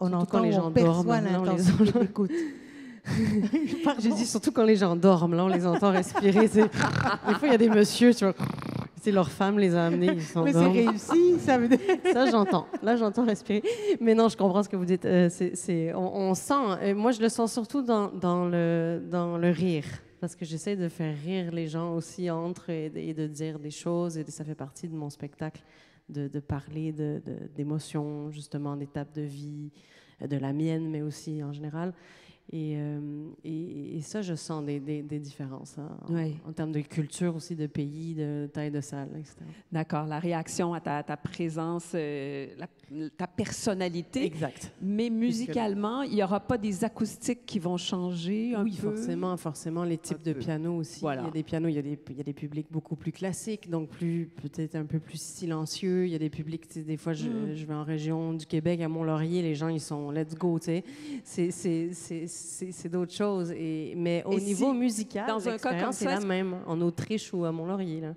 Speaker 6: On entend quand les gens dorment.
Speaker 7: L'intensité d'écoute.
Speaker 6: J'ai dit surtout quand les gens dorment, là, on les entend respirer. Des fois, il y a des messieurs, tu vois, c'est leur femme les a amenés, ils s'endorment.
Speaker 7: Mais c'est réussi, ça veut dire...
Speaker 6: Ça, j'entends. Là, j'entends respirer. Mais non, je comprends ce que vous dites. On sent... moi, je le sens surtout dans le rire. Parce que j'essaie de faire rire les gens aussi entre et de dire des choses. Et ça fait partie de mon spectacle. De parler d'émotions, justement, d'étapes de vie, de la mienne, mais aussi en général. Et ça, je sens des différences en termes de culture aussi, de pays, de taille de salle, etc.
Speaker 5: D'accord, la réaction à ta présence, ta personnalité.
Speaker 6: Exact.
Speaker 5: Mais musicalement, il n'y aura pas des acoustiques qui vont changer un peu?
Speaker 6: Oui, forcément, les types de pianos aussi. Voilà. Il y a des pianos, il y a des publics beaucoup plus classiques, donc peut-être un peu plus silencieux. Il y a des publics, des fois, je vais en région du Québec, à Mont-Laurier, les gens, ils sont « let's go », tu sais. C'est d'autres choses. Mais au niveau musical,
Speaker 5: dans un cas comme
Speaker 6: c'est la même, en Autriche ou à Mont-Laurier, là.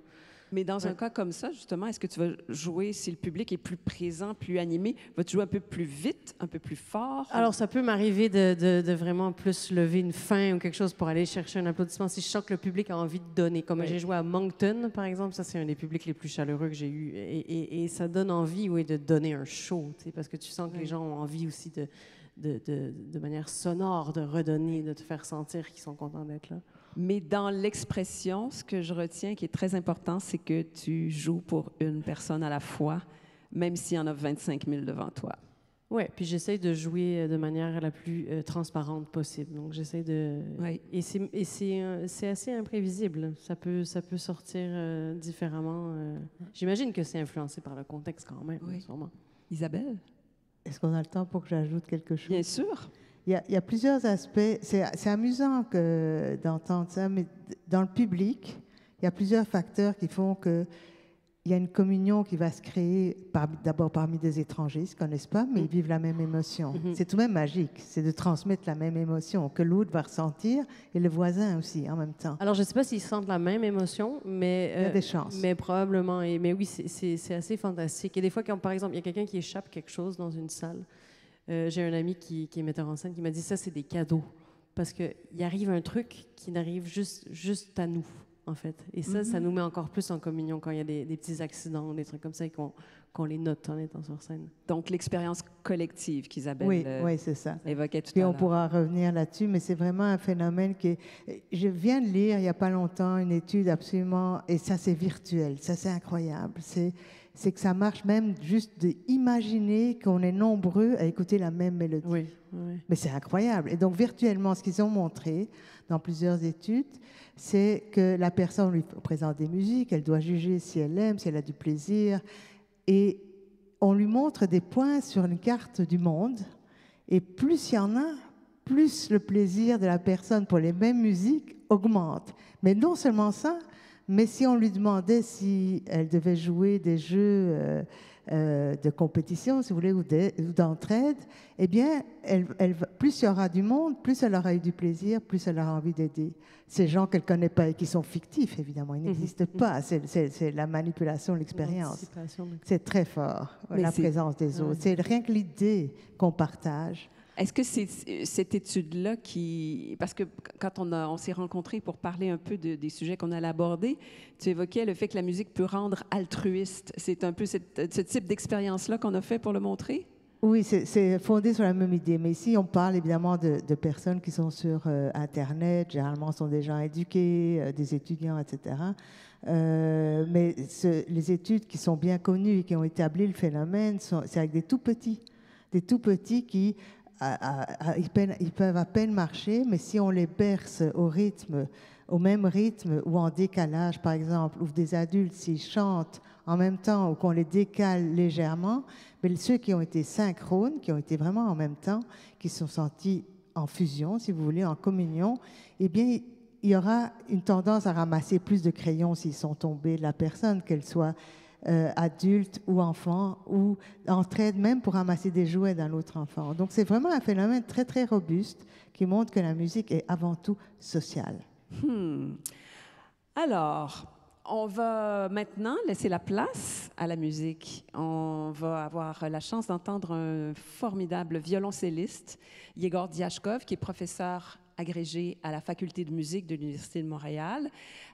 Speaker 5: Mais dans un cas comme ça, justement, est-ce que tu vas jouer, si le public est plus présent, plus animé, vas-tu jouer un peu plus vite, un peu plus fort?
Speaker 6: Alors, ça peut m'arriver de vraiment plus lever une fin ou quelque chose pour aller chercher un applaudissement si je sens que le public a envie de donner. Comme j'ai joué à Moncton, par exemple, ça, c'est un des publics les plus chaleureux que j'ai eu. Et ça donne envie, de donner un show, parce que tu sens que les gens ont envie aussi de manière sonore, de redonner, de te faire sentir qu'ils sont contents d'être là.
Speaker 5: Mais dans l'expression, ce que je retiens qui est très important, c'est que tu joues pour une personne à la fois, même s'il y en a 25 000 devant toi.
Speaker 6: Oui, puis j'essaie de jouer de manière la plus transparente possible. Donc, j'essaie de...
Speaker 5: Oui.
Speaker 6: Et c'est assez imprévisible. Ça peut sortir différemment. J'imagine que c'est influencé par le contexte quand même, sûrement.
Speaker 5: Isabelle?
Speaker 7: Est-ce qu'on a le temps pour que j'ajoute quelque chose?
Speaker 5: Bien sûr.
Speaker 7: Il y a plusieurs aspects. C'est amusant d'entendre ça, mais dans le public, il y a plusieurs facteurs qui font qu'il y a une communion qui va se créer d'abord parmi des étrangers, ils ne se connaissent pas, mais ils vivent la même émotion. C'est tout de même magique, c'est de transmettre la même émotion que l'autre va ressentir et le voisin aussi en même temps.
Speaker 6: Alors, je ne sais pas s'ils sentent la même émotion, mais...
Speaker 7: il y a des chances.
Speaker 6: Mais probablement. Mais oui, c'est assez fantastique. Et des fois, quand, par exemple, il y a quelqu'un qui échappe quelque chose dans une salle, j'ai un ami qui est metteur en scène qui m'a dit ça, c'est des cadeaux. Parce qu'il arrive un truc qui n'arrive juste à nous, en fait. Et ça nous met encore plus en communion quand il y a des petits accidents, des trucs comme ça, et qu'on les note en étant sur scène.
Speaker 5: Donc, l'expérience collective qu'Isabelle
Speaker 7: oui, c'est ça.
Speaker 5: évoquait tout à
Speaker 7: Puis
Speaker 5: l'heure.
Speaker 7: on pourra revenir là-dessus, mais c'est vraiment un phénomène qui... Je viens de lire, il n'y a pas longtemps, une étude absolument... Et ça, c'est virtuel. Ça, c'est incroyable. C'est que ça marche même juste d'imaginer qu'on est nombreux à écouter la même mélodie.
Speaker 6: Oui.
Speaker 7: Mais c'est incroyable. Et donc, virtuellement, ce qu'ils ont montré dans plusieurs études, c'est que la personne lui présente des musiques, elle doit juger si elle aime, si elle a du plaisir, et on lui montre des points sur une carte du monde, et plus il y en a, plus le plaisir de la personne pour les mêmes musiques augmente. Mais non seulement ça, mais si on lui demandait si elle devait jouer des jeux de compétition, si vous voulez, ou d'entraide, eh bien, plus il y aura du monde, plus elle aura eu du plaisir, plus elle aura envie d'aider ces gens qu'elle ne connaît pas et qui sont fictifs, évidemment. Ils n'existent pas. C'est la manipulation de l'expérience. C'est très fort, la présence des autres. C'est rien que l'idée qu'on partage.
Speaker 5: Est-ce que c'est cette étude-là qui... Parce que quand on s'est rencontrés pour parler un peu des sujets qu'on allait aborder, tu évoquais le fait que la musique peut rendre altruiste. C'est un peu ce type d'expérience-là qu'on a fait pour le montrer?
Speaker 7: Oui, c'est fondé sur la même idée. Mais ici, on parle évidemment de personnes qui sont sur Internet. Généralement, ce sont des gens éduqués, des étudiants, etc. Mais les études qui sont bien connues et qui ont établi le phénomène, c'est avec des tout petits qui... ils peuvent à peine marcher, mais si on les berce au même rythme ou en décalage, par exemple, ou des adultes, s'ils chantent en même temps ou qu'on les décale légèrement, mais ceux qui ont été synchrones, qui ont été vraiment en même temps, qui se sont sentis en fusion, si vous voulez, en communion, eh bien, il y aura une tendance à ramasser plus de crayons s'ils sont tombés de la personne, qu'elle soit adulte ou enfant, ou entraide même pour ramasser des jouets d'un autre enfant. Donc c'est vraiment un phénomène très très robuste qui montre que la musique est avant tout sociale.
Speaker 5: Alors, on va maintenant laisser la place à la musique. On va avoir la chance d'entendre un formidable violoncelliste, Yegor Diachkov, qui est professeur agrégé à la faculté de musique de l'Université de Montréal.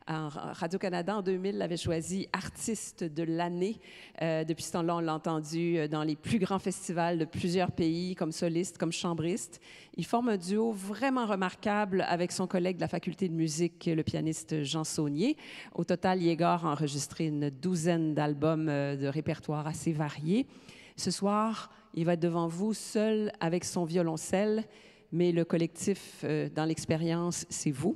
Speaker 5: Radio-Canada, en 2000, l'avait choisi artiste de l'année. Depuis ce temps-là, on l'a entendu dans les plus grands festivals de plusieurs pays, comme soliste, comme chambriste. Il forme un duo vraiment remarquable avec son collègue de la faculté de musique, le pianiste Jean Saunier. Au total, Yegor a enregistré une douzaine d'albums de répertoire assez variés. Ce soir, il va être devant vous seul avec son violoncelle, mais le collectif dans l'expérience, c'est vous.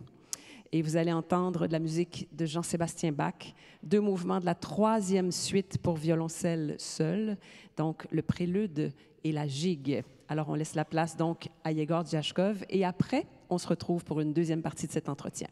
Speaker 5: Et vous allez entendre de la musique de Jean-Sébastien Bach, 2 mouvements de la 3e suite pour violoncelle seul, donc le prélude et la gigue. Alors, on laisse la place donc à Yegor Diachkov et après, on se retrouve pour une 2e partie de cet entretien.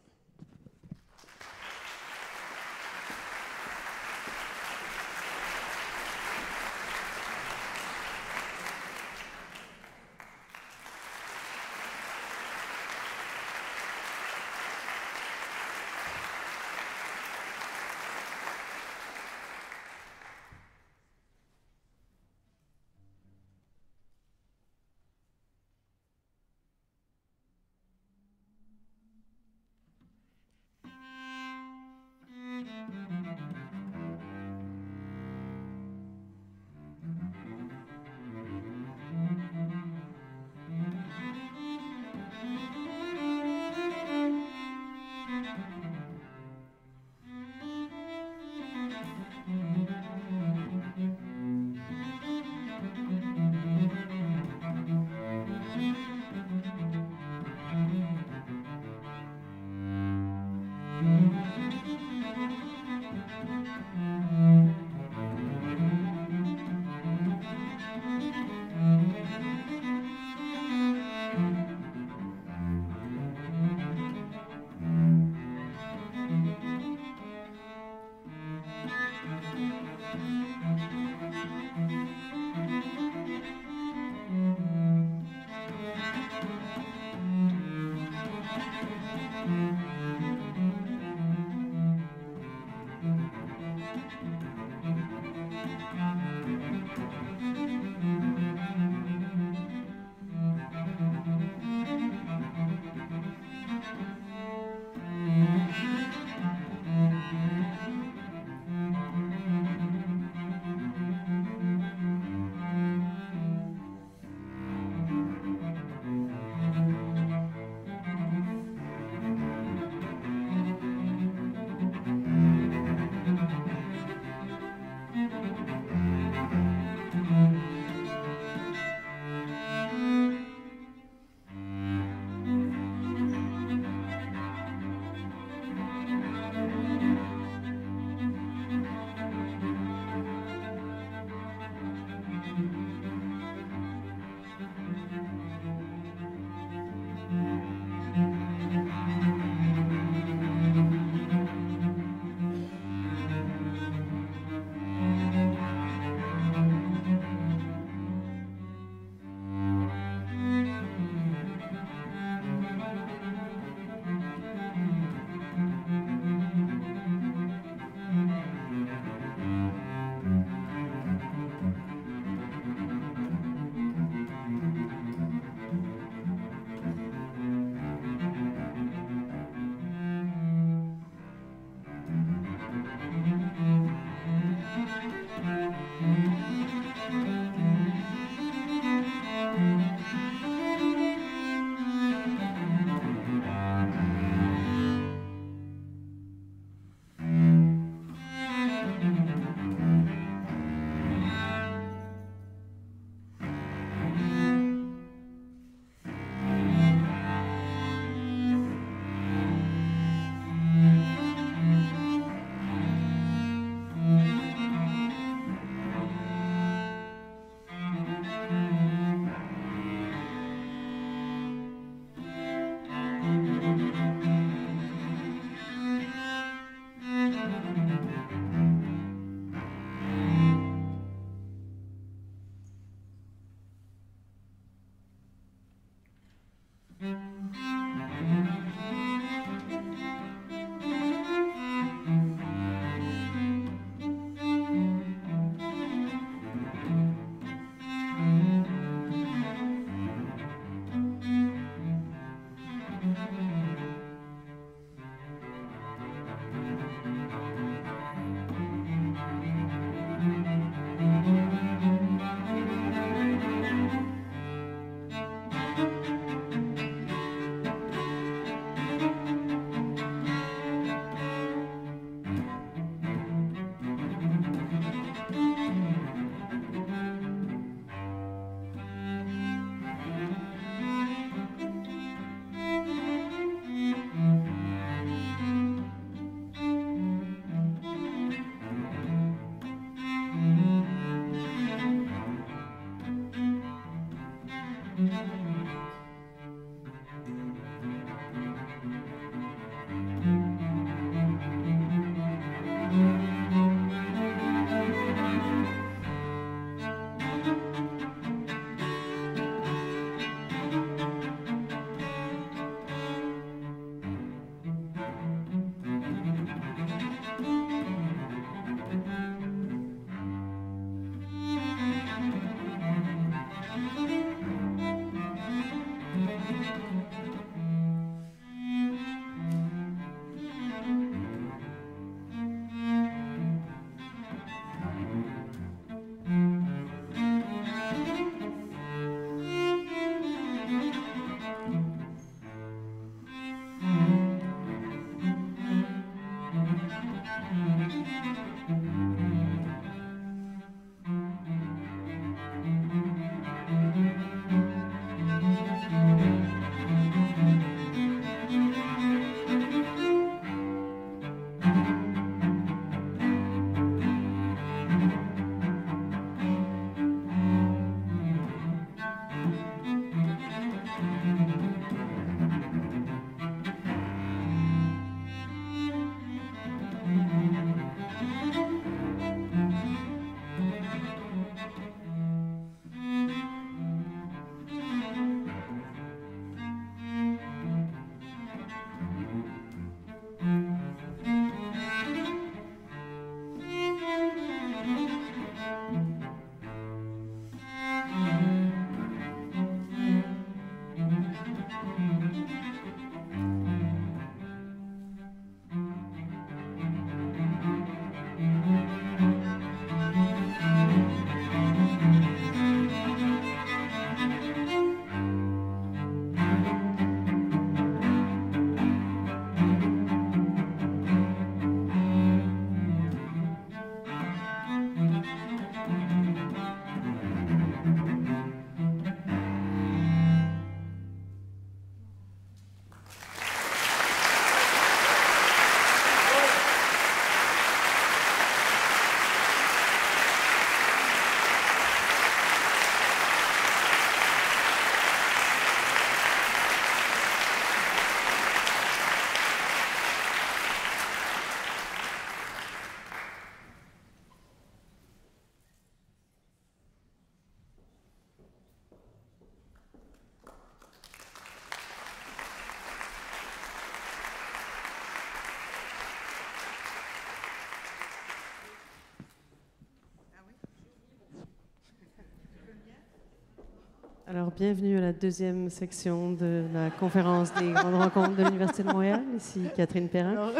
Speaker 6: Alors, bienvenue à la deuxième section de la conférence des grandes rencontres de l'Université de Montréal. Ici Catherine Perrin.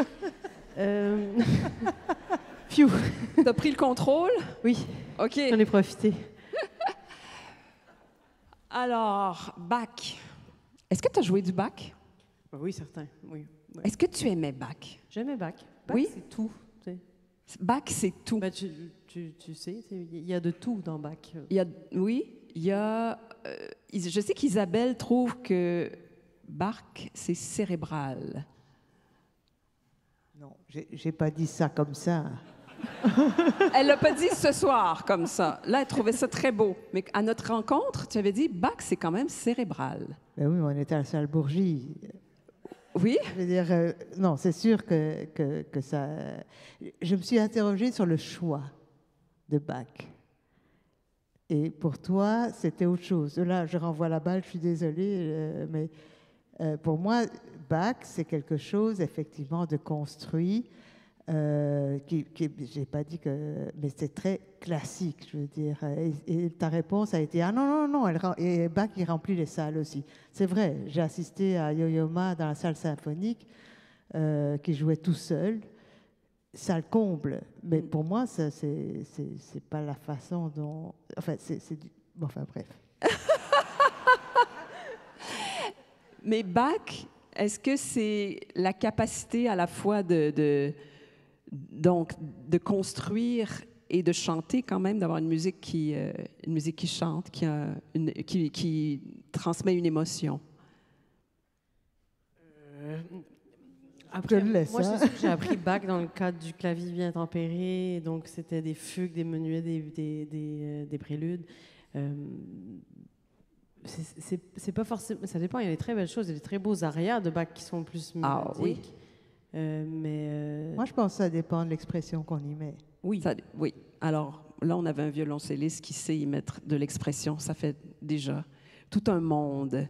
Speaker 6: Phew.
Speaker 5: T'as pris le contrôle?
Speaker 6: Oui,
Speaker 5: OK.
Speaker 6: j'en ai profité.
Speaker 5: Alors, Bach. Est-ce que tu as joué du Bach?
Speaker 6: Oui, certain. Oui. Oui.
Speaker 5: Est-ce que tu aimais Bach?
Speaker 6: J'aimais Bach. Bach,
Speaker 5: Oui?
Speaker 6: c'est tout. Tu sais.
Speaker 5: Bach, c'est tout.
Speaker 6: Ben, tu sais, il y a de tout dans Bach.
Speaker 5: Oui, il y a... je sais qu'Isabelle trouve que Bach, c'est cérébral.
Speaker 7: Non, j'ai pas dit ça comme ça.
Speaker 5: Elle l'a pas dit ce soir comme ça. Là, elle trouvait ça très beau. Mais à notre rencontre, tu avais dit Bach, c'est quand même cérébral.
Speaker 7: Ben oui, on était à la salle Bourgie.
Speaker 5: Oui?
Speaker 7: Je veux dire, non, c'est sûr que ça... Je me suis interrogée sur le choix de Bach. Et pour toi, c'était autre chose. Là, je renvoie la balle, je suis désolée, mais Pour moi, Bach, c'est quelque chose effectivement de construit, j'ai pas dit que, mais c'est très classique, je veux dire. Et ta réponse a été ah non non non, et Bach il remplit les salles aussi. C'est vrai, j'ai assisté à Yo-Yo Ma dans la salle symphonique qui jouait tout seul. Ça le comble, mais pour moi, c'est pas la façon dont. Enfin, bon, enfin bref.
Speaker 5: Mais Bach, est-ce que c'est la capacité à la fois de construire et de chanter quand même, d'avoir une musique qui chante, qui transmet une émotion?
Speaker 6: Après, moi, c'est sûr que j'ai appris Bach dans le cadre du clavier bien tempéré, donc c'était des fugues, des menuets, des préludes. C'est pas forcément, ça dépend. Il y a des très belles choses, il y a des très beaux arias de Bach qui sont plus mélodiques.
Speaker 7: Moi, je pense que ça dépend de l'expression qu'on y met.
Speaker 5: Oui. Oui. Alors là, on avait un violoncelliste qui sait y mettre de l'expression. Ça fait déjà tout un monde.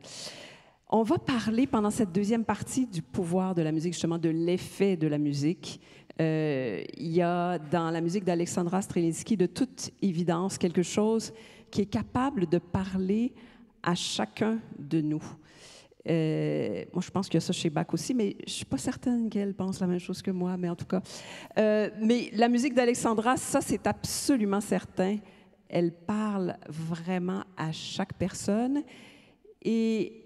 Speaker 5: On va parler pendant cette deuxième partie du pouvoir de la musique, justement de l'effet de la musique. Il y a dans la musique d'Alexandra Strelinsky, de toute évidence, quelque chose qui est capable de parler à chacun de nous. Moi, je pense qu'il y a ça chez Bach aussi, mais je ne suis pas certaine qu'elle pense la même chose que moi, mais en tout cas. Mais la musique d'Alexandra, ça, c'est absolument certain. Elle parle vraiment à chaque personne. Et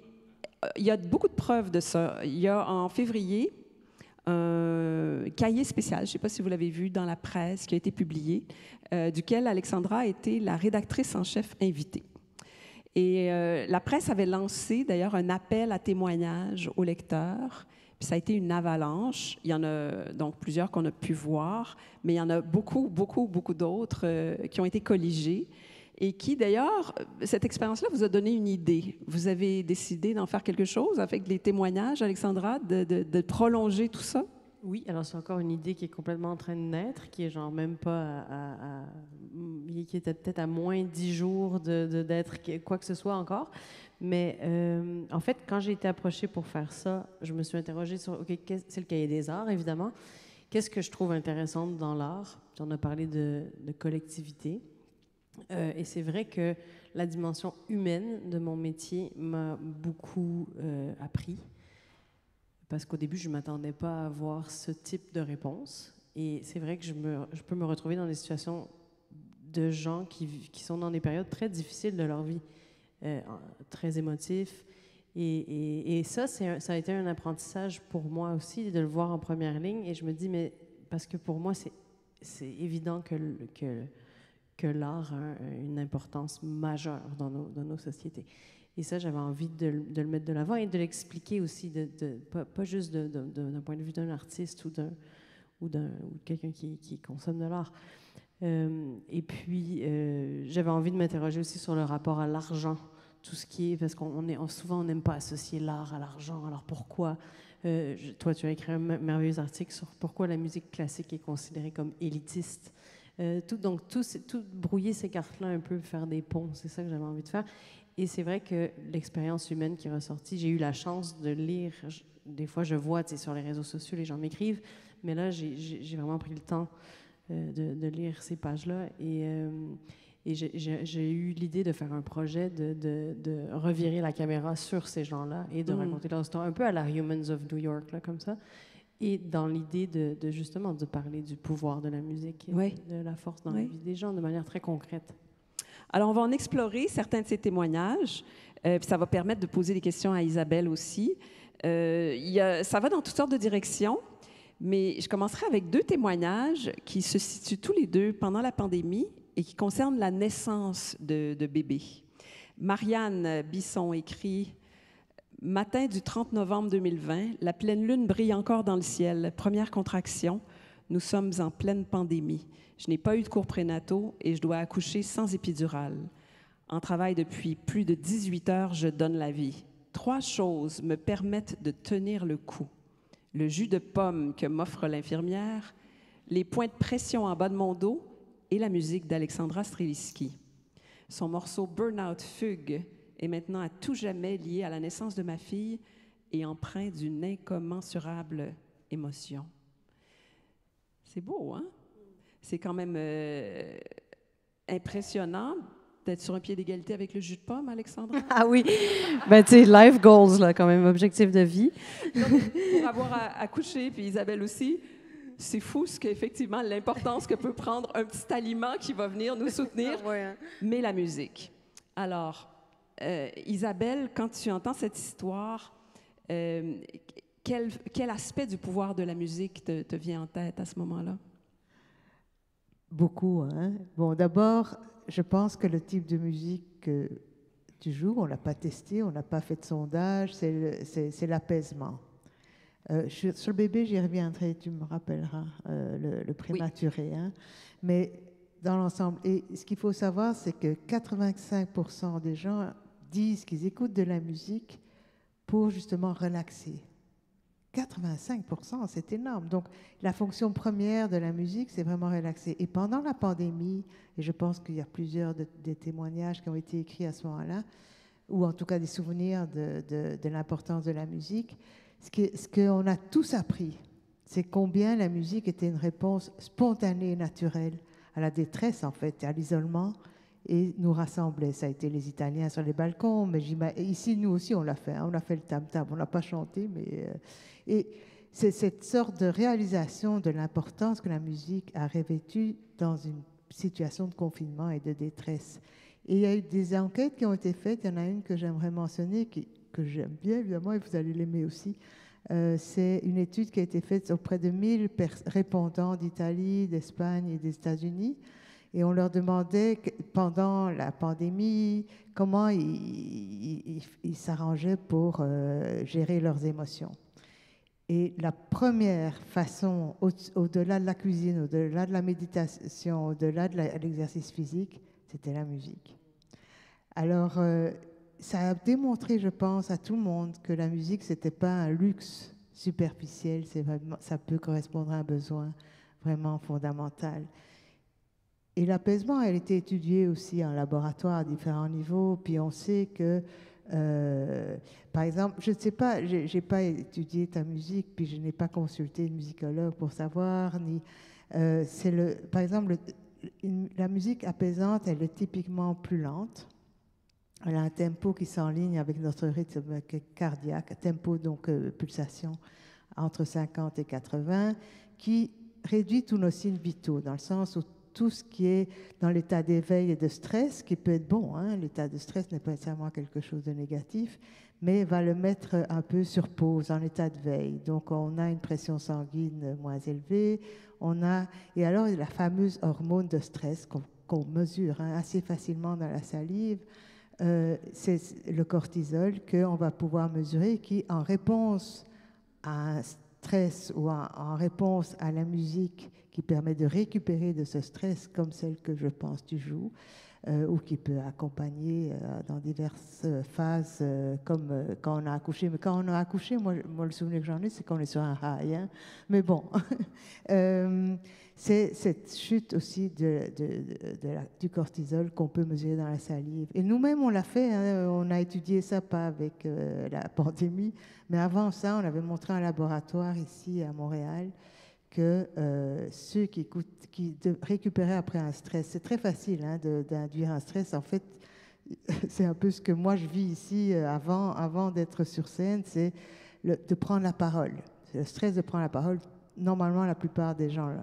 Speaker 5: il y a beaucoup de preuves de ça. Il y a en février un cahier spécial, je ne sais pas si vous l'avez vu dans la presse, qui a été publié, duquel Alexandra a été la rédactrice en chef invitée. Et la presse avait lancé d'ailleurs un appel à témoignages aux lecteurs. Puis ça a été une avalanche. Il y en a donc plusieurs qu'on a pu voir, mais il y en a beaucoup, beaucoup, beaucoup d'autres qui ont été colligés. Et qui, d'ailleurs, cette expérience-là vous a donné une idée. Vous avez décidé d'en faire quelque chose avec les témoignages, Alexandra, de prolonger tout ça?
Speaker 6: Oui, alors c'est encore une idée qui est complètement en train de naître, qui est genre même pas qui était peut-être à moins 10 jours d'être quoi que ce soit encore. Mais en fait, quand j'ai été approchée pour faire ça, je me suis interrogée sur, OK, c'est le cahier des arts, évidemment. Qu'est-ce que je trouve intéressant dans l'art? Puis on a parlé de collectivité. Et c'est vrai que la dimension humaine de mon métier m'a beaucoup appris. Parce qu'au début, je ne m'attendais pas à avoir ce type de réponse. Et c'est vrai que je peux me retrouver dans des situations de gens qui sont dans des périodes très difficiles de leur vie, très émotifs. Et ça, ça a été un apprentissage pour moi aussi, de le voir en première ligne. Et je me dis, mais parce que pour moi, c'est évident que l'art a une importance majeure dans nos sociétés. Et ça, j'avais envie de le mettre de l'avant et de l'expliquer aussi, pas juste d'un point de vue d'un artiste ou de quelqu'un qui consomme de l'art. Et puis, j'avais envie de m'interroger aussi sur le rapport à l'argent, tout ce qui est, parce souvent on n'aime pas associer l'art à l'argent. Alors pourquoi toi, tu as écrit un merveilleux article sur pourquoi la musique classique est considérée comme élitiste. Donc, tout brouiller ces cartes-là un peu, faire des ponts, c'est ça que j'avais envie de faire. Et c'est vrai que l'expérience humaine qui est ressortie, j'ai eu la chance de lire, des fois je vois, tu sais, sur les réseaux sociaux, les gens m'écrivent, mais là, j'ai vraiment pris le temps de lire ces pages-là. Et j'ai eu l'idée de faire un projet de revirer la caméra sur ces gens-là et de raconter leur histoire, un peu à la Humans of New York, là, comme ça. Et dans l'idée justement de parler du pouvoir de la musique et de la force dans la vie des gens de manière très concrète.
Speaker 5: Alors, on va en explorer certains de ces témoignages, puis ça va permettre de poser des questions à Isabelle aussi. Ça va dans toutes sortes de directions, mais je commencerai avec 2 témoignages qui se situent tous les 2 pendant la pandémie et qui concernent la naissance de bébés. Marianne Bisson écrit « Matin du 30 novembre 2020, la pleine lune brille encore dans le ciel. Première contraction, nous sommes en pleine pandémie. Je n'ai pas eu de cours prénataux et je dois accoucher sans épidural. En travail depuis plus de 18 heures, je donne la vie. 3 choses me permettent de tenir le coup. Le jus de pomme que m'offre l'infirmière, les points de pression en bas de mon dos et la musique d'Alexandra Strelinsky. Son morceau Burnout Fugue est maintenant à tout jamais lié à la naissance de ma fille et empreint d'une incommensurable émotion. C'est beau, hein? C'est quand même impressionnant d'être sur un pied d'égalité avec le jus de pomme, Alexandra.
Speaker 6: Ah oui, ben tu sais, life goals, là, quand même, objectif de vie.
Speaker 5: Donc, pour avoir accouché, puis Isabelle aussi, c'est fou effectivement l'importance que peut prendre un petit aliment qui va venir nous soutenir, mais la musique. Alors, Isabelle, quand tu entends cette histoire, quel aspect du pouvoir de la musique te vient en tête à ce moment-là?
Speaker 7: Beaucoup, hein. Bon, d'abord, je pense que le type de musique que tu joues, on ne l'a pas testé, on n'a pas fait de sondage, c'est l'apaisement. Sur le bébé, j'y reviendrai, tu me rappelleras, le prématuré. Oui. Hein. Mais dans l'ensemble, et ce qu'il faut savoir, c'est que 85% des gens disent qu'ils écoutent de la musique pour justement relaxer. 85%, c'est énorme. Donc, la fonction première de la musique, c'est vraiment relaxer. Et pendant la pandémie, et je pense qu'il y a plusieurs des témoignages qui ont été écrits à ce moment-là, ou en tout cas des souvenirs de l'importance de la musique, ce qu'on a tous appris, c'est combien la musique était une réponse spontanée et naturelle à la détresse, en fait, à l'isolement, et nous rassemblait. Ça a été les Italiens sur les balcons, mais ici, nous aussi, on l'a fait. Hein, on a fait le tam-tam. On n'a pas chanté, mais... et c'est cette sorte de réalisation de l'importance que la musique a revêtue dans une situation de confinement et de détresse. Et il y a eu des enquêtes qui ont été faites. Il y en a une que j'aimerais mentionner, que j'aime bien, évidemment, et vous allez l'aimer aussi. C'est une étude qui a été faite auprès de 1000 répondants d'Italie, d'Espagne et des États-Unis. Et on leur demandait, pendant la pandémie, comment ils s'arrangeaient pour gérer leurs émotions. Et la première façon, au-delà de la cuisine, au-delà de la méditation, au-delà de l'exercice physique, c'était la musique. Alors, ça a démontré, je pense, à tout le monde que la musique, ce n'était pas un luxe superficiel, ça peut correspondre à un besoin vraiment fondamental. Et l'apaisement, elle a été étudiée aussi en laboratoire à différents niveaux. Puis on sait que, par exemple, je ne sais pas, je n'ai pas étudié ta musique, puis je n'ai pas consulté une musicologue pour savoir. Par exemple, la musique apaisante, elle est typiquement plus lente. Elle a un tempo qui s'enligne avec notre rythme cardiaque, tempo, donc pulsation, entre 50 et 80, qui réduit tous nos signes vitaux, dans le sens où tout ce qui est dans l'état d'éveil et de stress, qui peut être bon, hein, l'état de stress n'est pas nécessairement quelque chose de négatif, mais va le mettre un peu sur pause, en état de veille. Donc on a une pression sanguine moins élevée, et alors la fameuse hormone de stress qu'on mesure assez facilement dans la salive, c'est le cortisol qu'on va pouvoir mesurer, qui en réponse à un stress ou en réponse à la musique qui permet de récupérer de ce stress, comme celle que je pense tu joues, ou qui peut accompagner dans diverses phases, comme quand on a accouché. Mais quand on a accouché, moi le souvenir que j'en ai, c'est qu'on est sur un rail. Hein. Mais bon, c'est cette chute aussi du cortisol qu'on peut mesurer dans la salive. Et nous-mêmes, on l'a fait. Hein, on a étudié ça, pas avec la pandémie, mais avant ça, on avait montré un laboratoire ici à Montréal que ceux qui récupéraient après un stress, c'est très facile d'induire un stress. En fait, c'est un peu ce que moi je vis ici avant d'être sur scène, c'est de prendre la parole. C'est le stress de prendre la parole. Normalement, la plupart des gens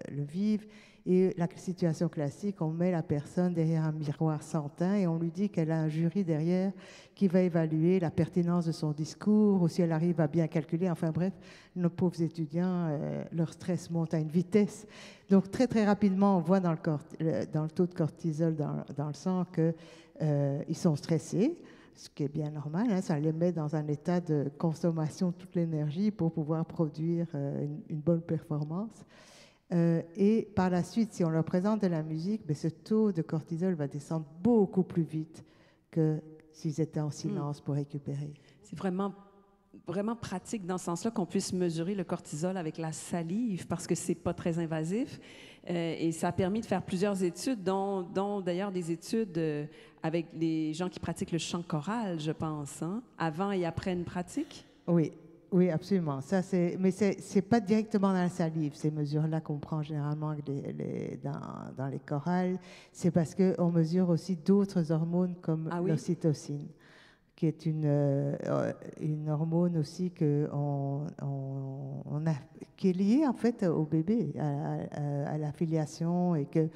Speaker 7: le vivent. Et la situation classique, on met la personne derrière un miroir sans teint et on lui dit qu'elle a un jury derrière qui va évaluer la pertinence de son discours ou si elle arrive à bien calculer. Enfin bref, nos pauvres étudiants, leur stress monte à une vitesse. Donc très très rapidement, on voit dans le taux de cortisol dans le sang qu'ils sont stressés, ce qui est bien normal. Hein, ça les met dans un état de consommation de toute l'énergie pour pouvoir produire une bonne performance. Et par la suite, si on leur présente de la musique, ce taux de cortisol va descendre beaucoup plus vite que s'ils étaient en silence pour récupérer.
Speaker 5: C'est vraiment pratique dans ce sens-là qu'on puisse mesurer le cortisol avec la salive parce que c'est pas très invasif. Et ça a permis de faire plusieurs études, dont d'ailleurs des études avec les gens qui pratiquent le chant choral, je pense, hein, avant et après une pratique.
Speaker 7: Oui, oui, absolument. Ça, mais c'est pas directement dans la salive, ces mesures-là qu'on prend généralement dans les chorales. C'est parce qu'on mesure aussi d'autres hormones comme l'ocytocine, qui est une hormone aussi qui est liée en fait au bébé, à la filiation, et que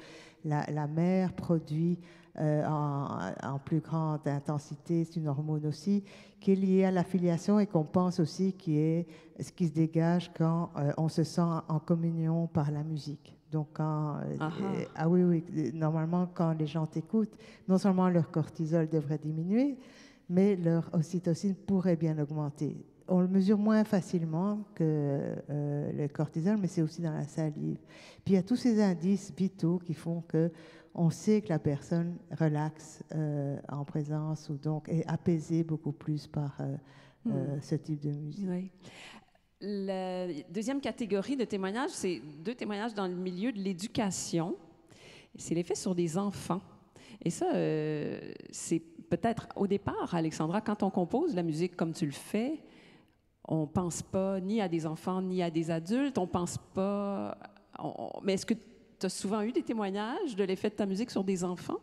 Speaker 7: la mère produit en plus grande intensité. C'est une hormone aussi qui est liée à la filiation et qu'on pense aussi qui est ce qui se dégage quand on se sent en communion par la musique. Donc, oui, normalement, quand les gens t'écoutent, non seulement leur cortisol devrait diminuer, mais leur ocytocine pourrait bien augmenter. On le mesure moins facilement que le cortisol, mais c'est aussi dans la salive. Puis il y a tous ces indices vitaux qui font que on sait que la personne relaxe en présence ou donc est apaisée beaucoup plus par ce type de musique.
Speaker 5: Oui. La deuxième catégorie de témoignages, c'est 2 témoignages dans le milieu de l'éducation. C'est l'effet sur des enfants. Et ça, c'est peut-être au départ, Alexandra, quand on compose la musique comme tu le fais, on ne pense pas ni à des enfants ni à des adultes, on pense pas... mais est-ce que tu as souvent eu des témoignages de l'effet de ta musique sur des enfants?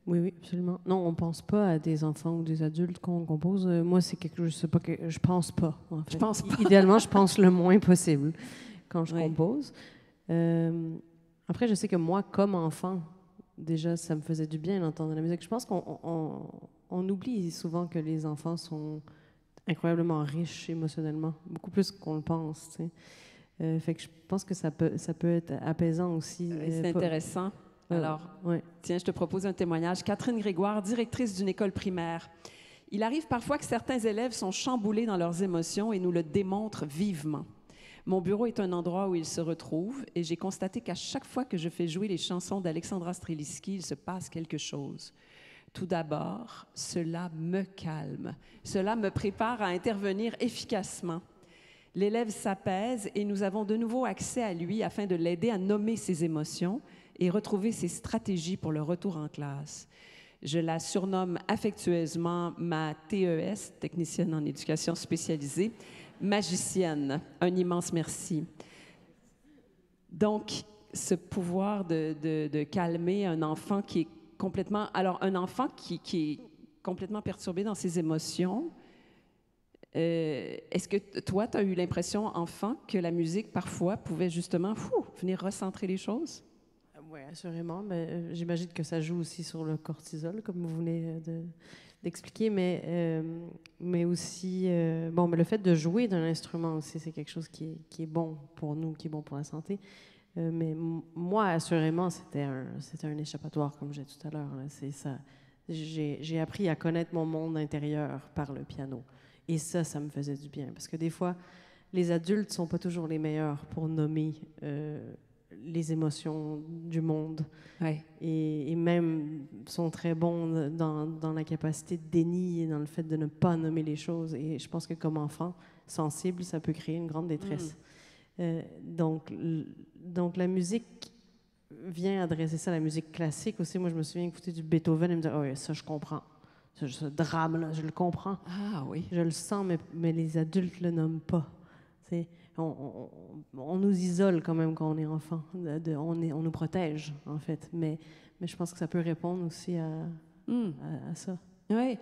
Speaker 6: Oui, absolument. Non, on ne pense pas à des enfants ou des adultes qu'on compose. Moi, c'est quelque chose, je pense pas, en fait.
Speaker 5: Je pense pas.
Speaker 6: Idéalement, je pense le moins possible quand je compose. Après, je sais que moi, comme enfant, déjà, ça me faisait du bien d'entendre la musique. Je pense qu'on oublie souvent que les enfants sont incroyablement riches émotionnellement, beaucoup plus qu'on le pense, tu sais. Fait que je pense que ça peut être apaisant aussi.
Speaker 5: C'est intéressant. Alors, tiens, je te propose un témoignage. Catherine Grégoire, directrice d'une école primaire. Il arrive parfois que certains élèves sont chamboulés dans leurs émotions et nous le démontrent vivement. Mon bureau est un endroit où ils se retrouvent et j'ai constaté qu'à chaque fois que je fais jouer les chansons d'Alexandra Streliski, il se passe quelque chose. Tout d'abord, cela me calme. Cela me prépare à intervenir efficacement. L'élève s'apaise et nous avons de nouveau accès à lui afin de l'aider à nommer ses émotions et retrouver ses stratégies pour le retour en classe. Je la surnomme affectueusement ma TES, technicienne en éducation spécialisée, magicienne. Un immense merci. Donc, ce pouvoir de calmer un enfant qui est complètement... Alors, un enfant qui est complètement perturbé dans ses émotions, est-ce que toi, tu as eu l'impression, enfant, que la musique, parfois, pouvait justement venir recentrer les choses?
Speaker 6: Oui, assurément. Mais j'imagine que ça joue aussi sur le cortisol, comme vous venez d'expliquer, mais aussi... mais le fait de jouer d'un instrument aussi, c'est quelque chose qui est bon pour nous, qui est bon pour la santé. Mais moi, assurément, c'était un échappatoire, comme j'ai dit tout à l'heure. C'est ça. J'ai appris à connaître mon monde intérieur par le piano. Et ça me faisait du bien. Parce que des fois, les adultes ne sont pas toujours les meilleurs pour nommer les émotions du monde.
Speaker 5: Ouais.
Speaker 6: Et même sont très bons dans la capacité de déni et dans le fait de ne pas nommer les choses. Et je pense que comme enfant sensible, ça peut créer une grande détresse. Donc la musique vient adresser ça à la musique classique aussi. Moi, je me souviens écouter du Beethoven et me dire « Oh, ça, je comprends. Ce drame-là, je le comprends.
Speaker 5: Ah oui.
Speaker 6: Je le sens, mais les adultes le nomment pas. On nous isole quand même quand on est enfant. On nous protège, en fait. Mais je pense que ça peut répondre aussi à ça.
Speaker 5: Oui.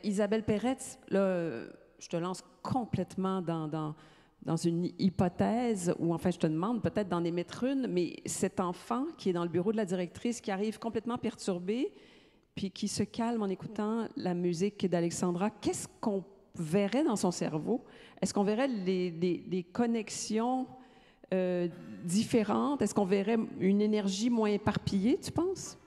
Speaker 5: Isabelle Peretz, là, je te lance complètement dans une hypothèse, ou enfin, je te demande peut-être d'en émettre une, mais cet enfant qui est dans le bureau de la directrice, qui arrive complètement perturbé, puis qui se calme en écoutant la musique d'Alexandra, qu'est-ce qu'on verrait dans son cerveau? Est-ce qu'on verrait des connexions différentes? Est-ce qu'on verrait une énergie moins éparpillée, tu penses?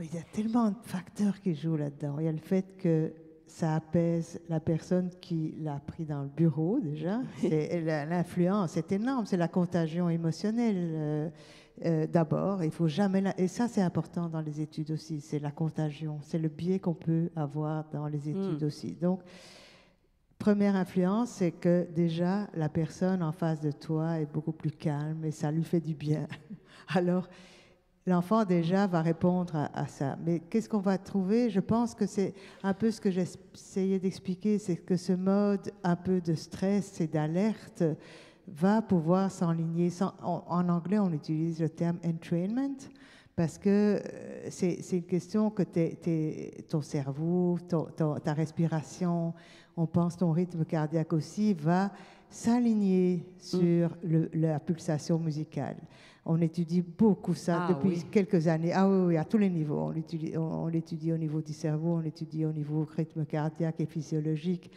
Speaker 7: Il y a tellement de facteurs qui jouent là-dedans. Il y a le fait que ça apaise la personne qui l'a pris dans le bureau, déjà. L'influence est énorme, c'est la contagion émotionnelle. D'abord, il faut jamais... Et ça, c'est important dans les études aussi, c'est la contagion. C'est le biais qu'on peut avoir dans les études aussi. Donc, première influence, c'est que déjà, la personne en face de toi est beaucoup plus calme et ça lui fait du bien. Alors, l'enfant déjà va répondre à ça. Mais qu'est-ce qu'on va trouver? Je pense que c'est un peu ce que j'essayais d'expliquer, c'est que ce mode un peu de stress et d'alerte va pouvoir s'enligner. En anglais, on utilise le terme entrainment, parce que c'est une question que ton cerveau, ta respiration, on pense ton rythme cardiaque aussi, va s'aligner sur la pulsation musicale. On étudie beaucoup ça depuis quelques années. Ah oui, à tous les niveaux. On l'étudie au niveau du cerveau, on l'étudie au niveau rythme cardiaque et physiologique.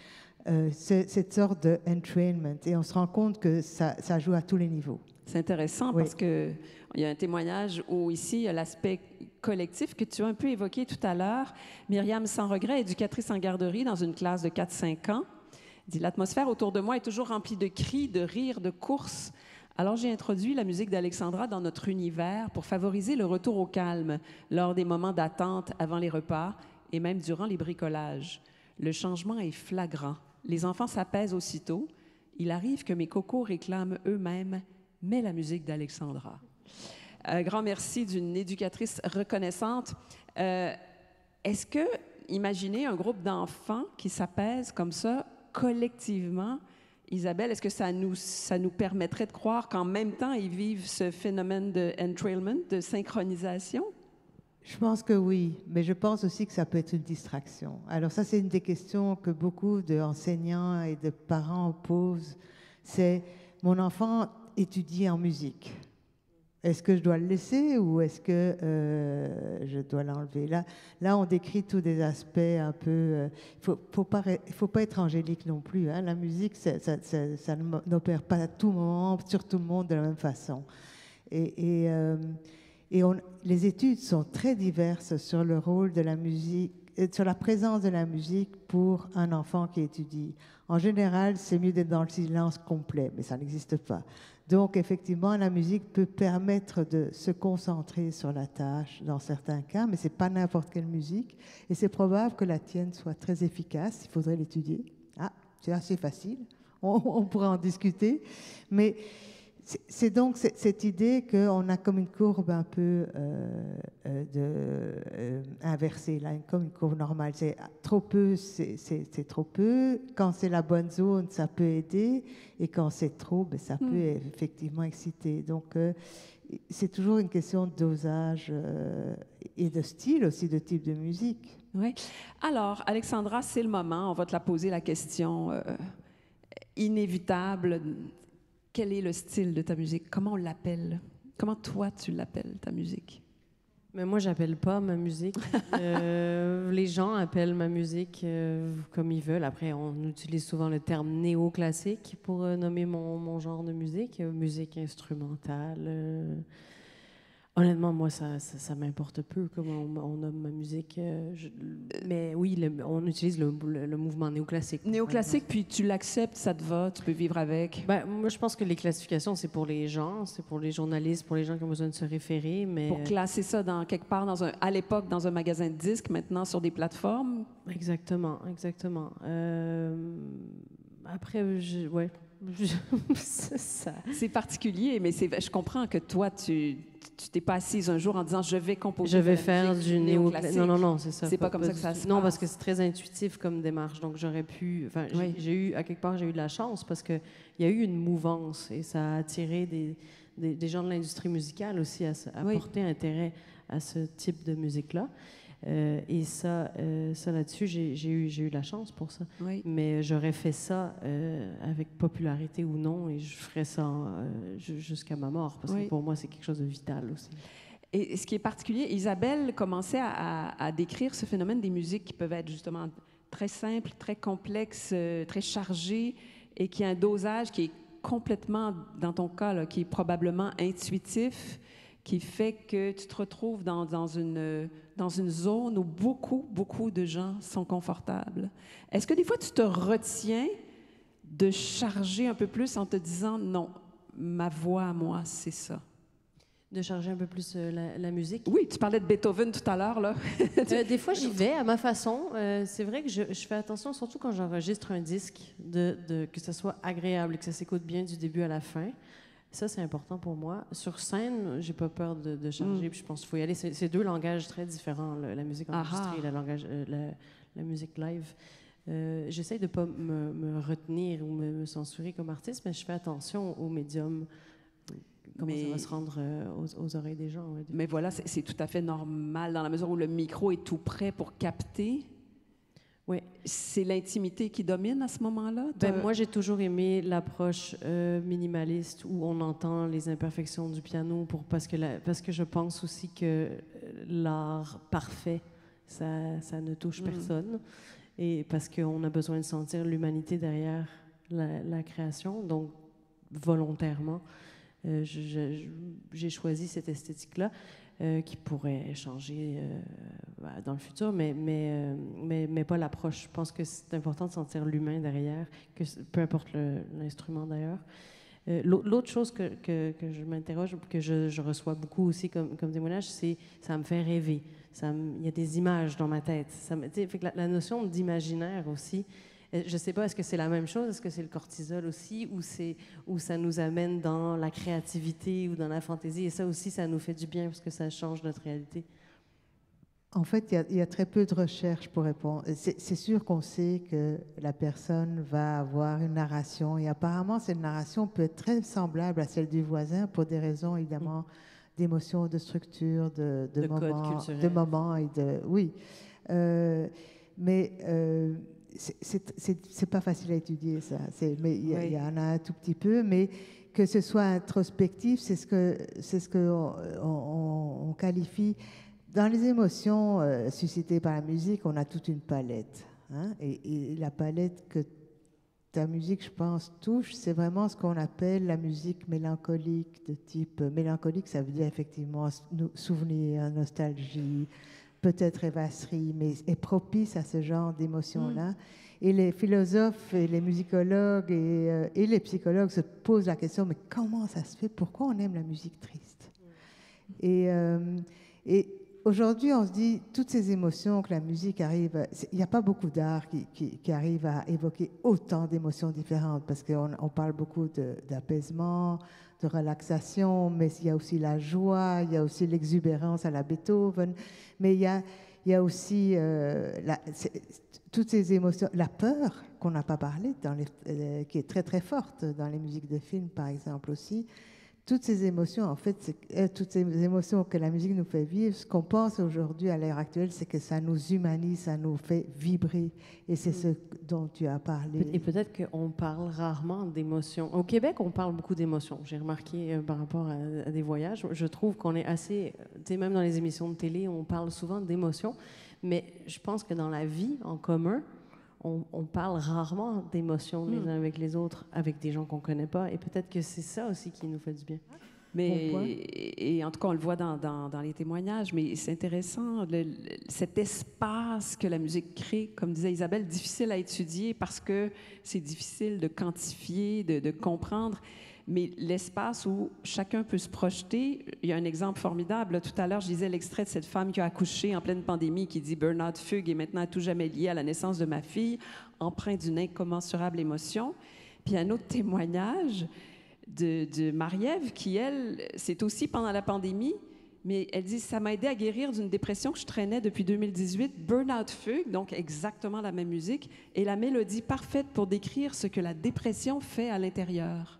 Speaker 7: Cette sorte de entrainment. Et on se rend compte que ça joue à tous les niveaux.
Speaker 5: C'est intéressant parce qu'il y a un témoignage où ici, il y a l'aspect collectif que tu as un peu évoqué tout à l'heure. Myriam Sans Regret, éducatrice en garderie dans une classe de 4-5 ans, dit « L'atmosphère autour de moi est toujours remplie de cris, de rires, de courses. Alors j'ai introduit la musique d'Alexandra dans notre univers pour favoriser le retour au calme lors des moments d'attente avant les repas et même durant les bricolages. Le changement est flagrant. Les enfants s'apaisent aussitôt. Il arrive que mes cocos réclament eux-mêmes « Mais la musique d'Alexandra ». Grand merci d'une éducatrice reconnaissante. Est-ce que, imaginez un groupe d'enfants qui s'apaisent comme ça, collectivement, Isabelle, est-ce que ça nous permettrait de croire qu'en même temps, ils vivent ce phénomène de entrailment, de synchronisation?
Speaker 7: Je pense que oui, mais je pense aussi que ça peut être une distraction. Alors ça, c'est une des questions que beaucoup d'enseignants et de parents posent. C'est, mon enfant étudie en musique. Est-ce que je dois le laisser ou est-ce que je dois l'enlever? Là, on décrit tous des aspects un peu... Il ne faut pas être angélique non plus. Hein. La musique, ça n'opère pas à tout moment, sur tout le monde de la même façon. Les études sont très diverses sur le rôle de la musique, sur la présence de la musique pour un enfant qui étudie. En général, c'est mieux d'être dans le silence complet, mais ça n'existe pas. Donc, effectivement, la musique peut permettre de se concentrer sur la tâche dans certains cas, mais ce n'est pas n'importe quelle musique. Et c'est probable que la tienne soit très efficace. Il faudrait l'étudier. Ah, c'est assez facile. On pourra en discuter. Mais c'est donc cette idée qu'on a comme une courbe un peu inversée, là, comme une courbe normale. C'est trop peu, c'est trop peu. Quand c'est la bonne zone, ça peut aider. Et quand c'est trop, ben, ça peut effectivement exciter. Donc, c'est toujours une question de dosage et de style aussi, de type de musique.
Speaker 5: Oui. Alors, Alexandra, c'est le moment. On va te la poser la question inévitable. Quel est le style de ta musique? Comment on l'appelle? Comment toi, tu l'appelles, ta musique?
Speaker 6: Mais moi, j'appelle pas ma musique. Les gens appellent ma musique comme ils veulent. Après, on utilise souvent le terme néoclassique pour nommer mon genre de musique. Musique instrumentale. Honnêtement, moi, ça m'importe peu comment on nomme ma musique. Mais oui, on utilise le mouvement néoclassique.
Speaker 5: Néoclassique, puis tu l'acceptes, ça te va, tu peux vivre avec?
Speaker 6: Ben, moi, je pense que les classifications, c'est pour les gens, c'est pour les journalistes, pour les gens qui ont besoin de se référer. Mais
Speaker 5: pour classer ça quelque part, à l'époque, dans un magasin de disques, maintenant sur des plateformes?
Speaker 6: Exactement. Après, ouais.
Speaker 5: C'est particulier, mais je comprends que toi, tu t'es pas assise un jour en disant « je vais composer ».
Speaker 6: Je vais faire du néoclassique. Non, c'est ça.
Speaker 5: C'est pas comme ça que ça se passe.
Speaker 6: Non, parce que c'est très intuitif comme démarche. Donc, j'aurais pu... Enfin, à quelque part, j'ai eu de la chance parce qu'il y a eu une mouvance et ça a attiré des gens de l'industrie musicale aussi à porter intérêt à ce type de musique-là. Et ça là-dessus, j'ai eu la chance pour ça.
Speaker 5: Oui.
Speaker 6: Mais j'aurais fait ça avec popularité ou non, et je ferais ça jusqu'à ma mort, parce que pour moi, c'est quelque chose de vital aussi.
Speaker 5: Et ce qui est particulier, Isabelle commençait à décrire ce phénomène des musiques qui peuvent être justement très simples, très complexes, très chargées, et qui a un dosage qui est complètement, dans ton cas, là, qui est probablement intuitif, qui fait que tu te retrouves dans une zone où beaucoup de gens sont confortables. Est-ce que des fois, tu te retiens de charger un peu plus en te disant « non, ma voix à moi, c'est ça ».
Speaker 6: De charger un peu plus la musique?
Speaker 5: Oui, tu parlais de Beethoven tout à l'heure, là.
Speaker 6: Des fois, j'y vais à ma façon. C'est vrai que je fais attention, surtout quand j'enregistre un disque, que ça soit agréable, que ça s'écoute bien du début à la fin. Ça, c'est important pour moi. Sur scène, j'ai pas peur de charger, puis je pense qu'il faut y aller. C'est deux langages très différents, la musique enregistrée et la musique live. J'essaie de ne pas me retenir ou me censurer comme artiste, mais je fais attention au médium, comment ça va se rendre aux oreilles des gens. Ouais.
Speaker 5: Mais voilà, c'est tout à fait normal dans la mesure où le micro est tout prêt pour capter.
Speaker 6: Oui.
Speaker 5: C'est l'intimité qui domine à ce moment-là?
Speaker 6: Moi, j'ai toujours aimé l'approche minimaliste où on entend les imperfections du piano parce que je pense aussi que l'art parfait, ça ne touche personne. Et parce qu'on a besoin de sentir l'humanité derrière la création. Donc, volontairement, j'ai choisi cette esthétique-là. Qui pourrait changer dans le futur, mais pas l'approche. Je pense que c'est important de sentir l'humain derrière, peu importe l'instrument d'ailleurs. L'autre chose que je m'interroge, que je reçois beaucoup aussi comme témoignage, c'est ça me fait rêver. Il y a des images dans ma tête. Fait que la notion d'imaginaire aussi, je ne sais pas, est-ce que c'est la même chose? Est-ce que c'est le cortisol aussi? Ou ça nous amène dans la créativité ou dans la fantaisie? Et ça aussi, ça nous fait du bien parce que ça change notre réalité.
Speaker 7: En fait, il y a très peu de recherches pour répondre. C'est sûr qu'on sait que la personne va avoir une narration. Et apparemment, cette narration peut être très semblable à celle du voisin pour des raisons, évidemment, d'émotion, de structure, de moments et de... Oui. Mais... c'est pas facile à étudier, ça. Mais il y en a un tout petit peu, mais que ce soit introspectif, c'est ce que on qualifie. Dans les émotions suscitées par la musique, on a toute une palette. Hein, et la palette que ta musique, je pense, touche, c'est vraiment ce qu'on appelle la musique mélancolique, de type mélancolique, ça veut dire effectivement souvenir, nostalgie, peut-être rêvasserie, mais est propice à ce genre d'émotions-là. Et les philosophes et les musicologues et les psychologues se posent la question, mais comment ça se fait? Pourquoi on aime la musique triste? Et aujourd'hui, on se dit, toutes ces émotions que la musique arrive... Il n'y a pas beaucoup d'art qui arrive à évoquer autant d'émotions différentes, parce qu'on parle beaucoup d'apaisement, de relaxation, mais il y a aussi la joie, il y a aussi l'exubérance à la Beethoven, mais il y a aussi toutes ces émotions, la peur qu'on n'a pas parlé, qui est très très forte dans les musiques de films par exemple aussi. Toutes ces émotions, en fait, toutes ces émotions que la musique nous fait vivre, ce qu'on pense aujourd'hui à l'heure actuelle, c'est que ça nous humanise, ça nous fait vibrer. Et c'est ce dont tu as parlé.
Speaker 6: Et peut-être qu'on parle rarement d'émotions. Au Québec, on parle beaucoup d'émotions. J'ai remarqué par rapport à des voyages. Je trouve qu'on est assez... Tu sais, même dans les émissions de télé, on parle souvent d'émotions. Mais je pense que dans la vie, en commun, on parle rarement d'émotions les uns avec les autres, avec des gens qu'on ne connaît pas. Et peut-être que c'est ça aussi qui nous fait du bien.
Speaker 5: Mais, et en tout cas, on le voit dans les témoignages, mais c'est intéressant, cet espace que la musique crée, comme disait Isabelle, difficile à étudier parce que c'est difficile de quantifier, de comprendre. Mais l'espace où chacun peut se projeter, il y a un exemple formidable. Là, tout à l'heure, je disais l'extrait de cette femme qui a accouché en pleine pandémie, qui dit « Burnout fugue est maintenant à tout jamais lié à la naissance de ma fille, empreint d'une incommensurable émotion ». Puis un autre témoignage de Marie-Ève, qui, elle, c'est aussi pendant la pandémie, mais elle dit « Ça m'a aidé à guérir d'une dépression que je traînais depuis 2018, Burnout fugue », donc exactement la même musique, et la mélodie parfaite pour décrire ce que la dépression fait à l'intérieur.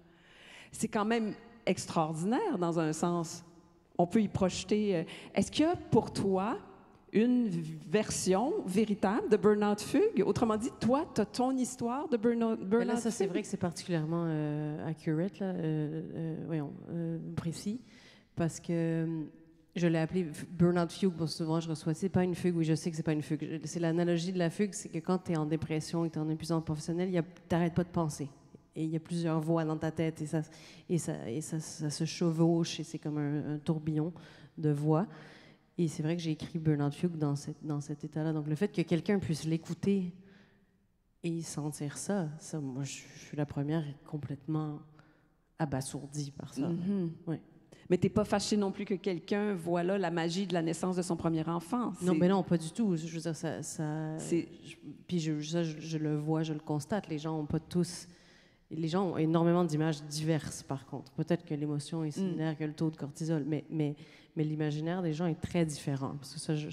Speaker 5: C'est quand même extraordinaire dans un sens. On peut y projeter. Est-ce qu'il y a pour toi une version véritable de Burnout Fugue? Autrement dit, toi, tu as ton histoire de Burnout Fugue?
Speaker 6: Là, ça, c'est vrai que c'est particulièrement accurate, là, précis, parce que je l'ai appelé Burnout Fugue. Bon, souvent, je reçois, c'est pas une fugue, oui, je sais que c'est pas une fugue. C'est l'analogie de la fugue, c'est que quand tu es en dépression et tu es en épuisement professionnel, tu n'arrêtes pas de penser. Et il y a plusieurs voix dans ta tête et ça se chevauche et c'est comme un tourbillon de voix. Et c'est vrai que j'ai écrit Burnout Fugue dans cet état-là. Donc le fait que quelqu'un puisse l'écouter et sentir ça, moi je suis la première complètement abasourdie par ça. Ouais.
Speaker 5: Mais t'es pas fâchée non plus que quelqu'un voit là la magie de la naissance de son premier enfant.
Speaker 6: Non, mais non, pas du tout. Je veux dire, puis je le vois, je le constate. Les gens n'ont pas tous Et les gens ont énormément d'images diverses, par contre. Peut-être que l'émotion est similaire que le taux de cortisol, mais l'imaginaire des gens est très différent. Parce que ça, je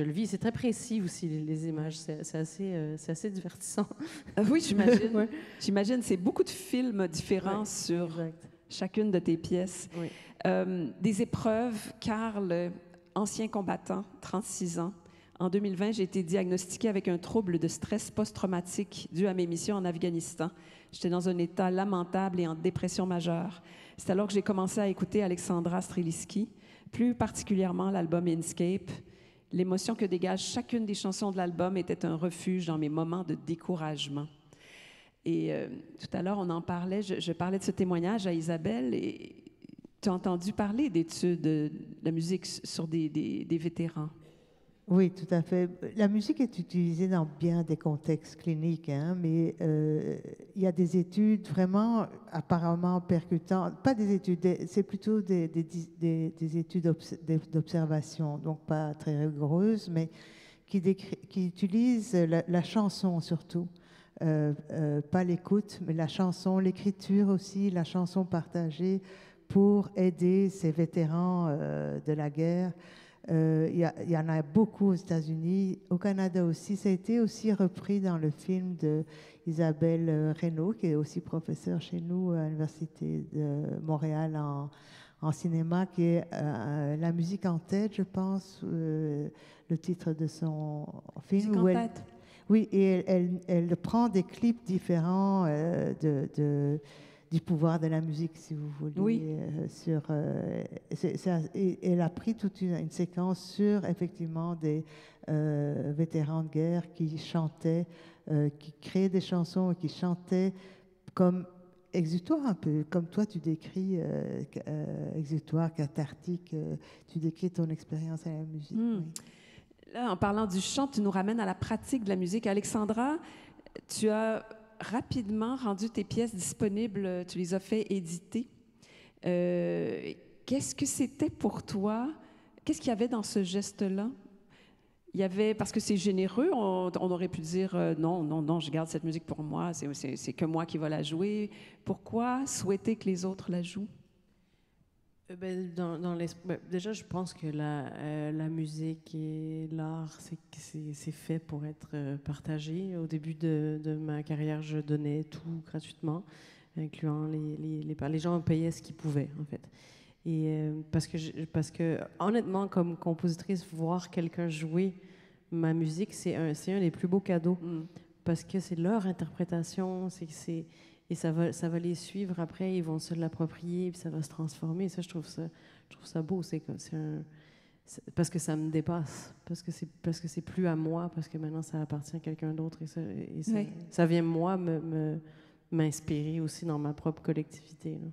Speaker 6: le vis. C'est très précis aussi, les images. C'est assez divertissant.
Speaker 5: Oui, j'imagine.
Speaker 6: Ouais.
Speaker 5: J'imagine, c'est beaucoup de films différents sur chacune de tes pièces.
Speaker 6: Oui.
Speaker 5: Des épreuves, Karl, ancien combattant, 36 ans. En 2020, j'ai été diagnostiquée avec un trouble de stress post-traumatique dû à mes missions en Afghanistan. J'étais dans un état lamentable et en dépression majeure. C'est alors que j'ai commencé à écouter Alexandra Streliski, plus particulièrement l'album Inscape. L'émotion que dégage chacune des chansons de l'album était un refuge dans mes moments de découragement. Et tout à l'heure, on en parlait, je parlais de ce témoignage à Isabelle, et tu as entendu parler d'études de la musique sur des vétérans.
Speaker 7: Oui, tout à fait. La musique est utilisée dans bien des contextes cliniques, hein, mais il y a des études vraiment apparemment percutantes. Pas des études, c'est plutôt des études d'observation, donc pas très rigoureuses, mais qui utilisent la chanson surtout. Pas l'écoute, mais la chanson, l'écriture aussi, la chanson partagée pour aider ces vétérans de la guerre. Il y en a beaucoup aux États-Unis, au Canada aussi. Ça a été aussi repris dans le film d'Isabelle Reynaud, qui est aussi professeure chez nous à l'Université de Montréal en cinéma, qui est La musique en tête, je pense, le titre de son film.
Speaker 5: Musique en tête.
Speaker 7: Oui, et elle prend des clips différents du pouvoir de la musique, si vous voulez.
Speaker 5: Oui.
Speaker 7: Elle a pris toute une séquence sur, effectivement, des vétérans de guerre qui chantaient, qui créaient des chansons et qui chantaient comme exutoire un peu, comme toi tu décris, exutoire, cathartique, tu décris ton expérience à la musique. Oui.
Speaker 5: Là, en parlant du chant, tu nous ramènes à la pratique de la musique. Alexandra, tu as rapidement rendu tes pièces disponibles, tu les as fait éditer. Qu'est-ce que c'était pour toi? Qu'est-ce qu'il y avait dans ce geste-là? Il y avait, parce que c'est généreux, on aurait pu dire non, je garde cette musique pour moi, c'est que moi qui va la jouer. Pourquoi souhaiter que les autres la jouent?
Speaker 6: Déjà, je pense que la musique et l'art, c'est fait pour être partagé. Au début de ma carrière, je donnais tout gratuitement, incluant les gens payaient ce qu'ils pouvaient, en fait. Et parce que honnêtement, comme compositrice, voir quelqu'un jouer ma musique, c'est un des plus beaux cadeaux, parce que c'est leur interprétation, et ça va les suivre après, ils vont se l'approprier, puis ça va se transformer. Ça, je trouve ça beau. Parce que ça me dépasse, parce que c'est plus à moi, parce que maintenant ça appartient à quelqu'un d'autre, et ça vient moi m'inspirer aussi dans ma propre collectivité, là.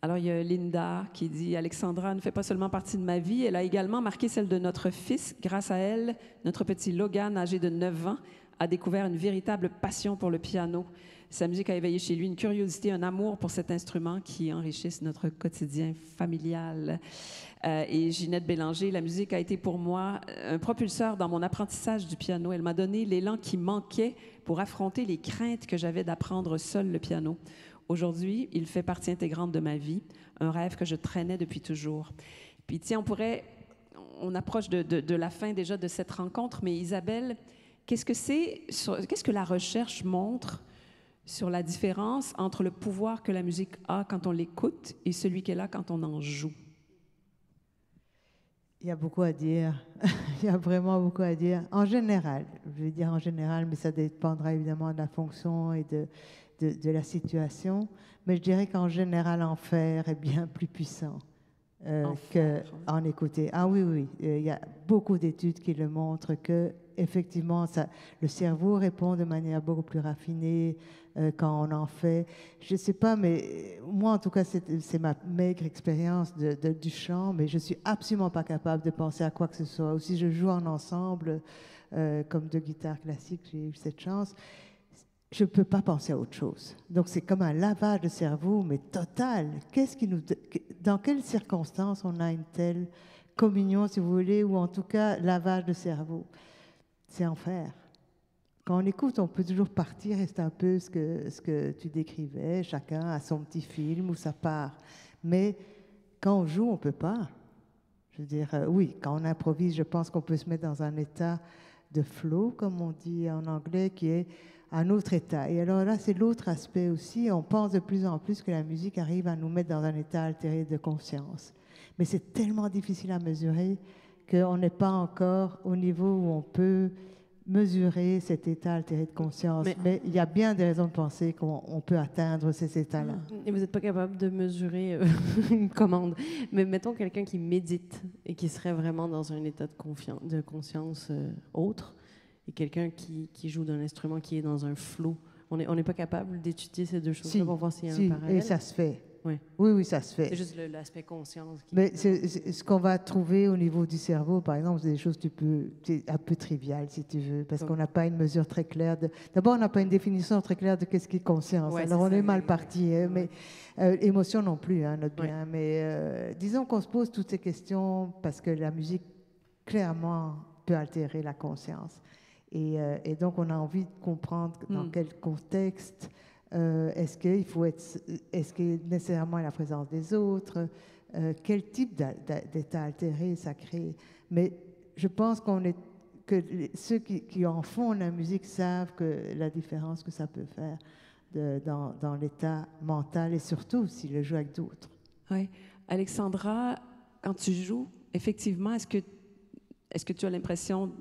Speaker 5: Alors, il y a Linda qui dit « Alexandra ne fait pas seulement partie de ma vie, elle a également marqué celle de notre fils. Grâce à elle, notre petit Logan, âgé de 9 ans, a découvert une véritable passion pour le piano. Sa musique a éveillé chez lui une curiosité, un amour pour cet instrument qui enrichissent notre quotidien familial. » Et Ginette Bélanger, la musique a été pour moi un propulseur dans mon apprentissage du piano. Elle m'a donné l'élan qui manquait pour affronter les craintes que j'avais d'apprendre seul le piano. Aujourd'hui, il fait partie intégrante de ma vie, un rêve que je traînais depuis toujours. Puis tiens, on approche de la fin déjà de cette rencontre, mais Isabelle, qu'est-ce que la recherche montre sur la différence entre le pouvoir que la musique a quand on l'écoute et celui qu'elle a quand on en joue?
Speaker 7: Il y a beaucoup à dire. Il y a vraiment beaucoup à dire. En général, je vais dire en général, mais ça dépendra évidemment de la fonction et de la situation. Mais je dirais qu'en général, en faire est bien plus puissant qu'en écouter. Ah oui. Il y a beaucoup d'études qui le montrent que effectivement, le cerveau répond de manière beaucoup plus raffinée quand on en fait. Je ne sais pas, mais moi, en tout cas, c'est ma maigre expérience du chant, mais je ne suis absolument pas capable de penser à quoi que ce soit. Ou si je joue en ensemble, comme de guitare classique, j'ai eu cette chance, je ne peux pas penser à autre chose. Donc, c'est comme un lavage de cerveau, mais total. Dans quelles circonstances on a une telle communion, si vous voulez, ou en tout cas, lavage de cerveau? C'est enfer. quand on écoute, on peut toujours partir, et c'est un peu ce que tu décrivais, chacun a son petit film ou sa part. Mais quand on joue, on ne peut pas. Je veux dire, oui, quand on improvise, je pense qu'on peut se mettre dans un état de flow, comme on dit en anglais, qui est un autre état. Et alors là, c'est l'autre aspect aussi. On pense de plus en plus que la musique arrive à nous mettre dans un état altéré de conscience. Mais c'est tellement difficile à mesurer qu'on n'est pas encore au niveau où on peut mesurer cet état altéré de conscience. Mais il y a bien des raisons de penser qu'on peut atteindre ces états-là.
Speaker 6: Et vous n'êtes pas capable de mesurer une commande. Mais mettons quelqu'un qui médite et qui serait vraiment dans un état de conscience autre, et quelqu'un qui joue d'un instrument qui est dans un flow. On n'est pas capable d'étudier ces deux choses pour voir s'il y a un parallèle.
Speaker 7: Et ça se fait.
Speaker 6: Oui.
Speaker 7: Oui, ça se fait.
Speaker 6: C'est juste l'aspect conscience.
Speaker 7: Mais ce qu'on va trouver au niveau du cerveau, par exemple, c'est des choses c'est un peu triviales, si tu veux, parce qu'on n'a pas une mesure très claire. D'abord, on n'a pas une définition très claire de qu'est-ce qui est conscience. Alors, on est mal parti. Mais émotion non plus, notre bien. Mais disons qu'on se pose toutes ces questions parce que la musique, clairement, peut altérer la conscience. Et donc, on a envie de comprendre dans quel contexte. Est-ce qu'il est nécessairement à la présence des autres? Quel type d'état altéré ça crée? Mais je pense que ceux qui en font la musique savent que la différence que ça peut faire dans l'état mental et surtout s'ils le jouent avec d'autres.
Speaker 5: Oui. Alexandra, quand tu joues, effectivement, est-ce que tu as l'impression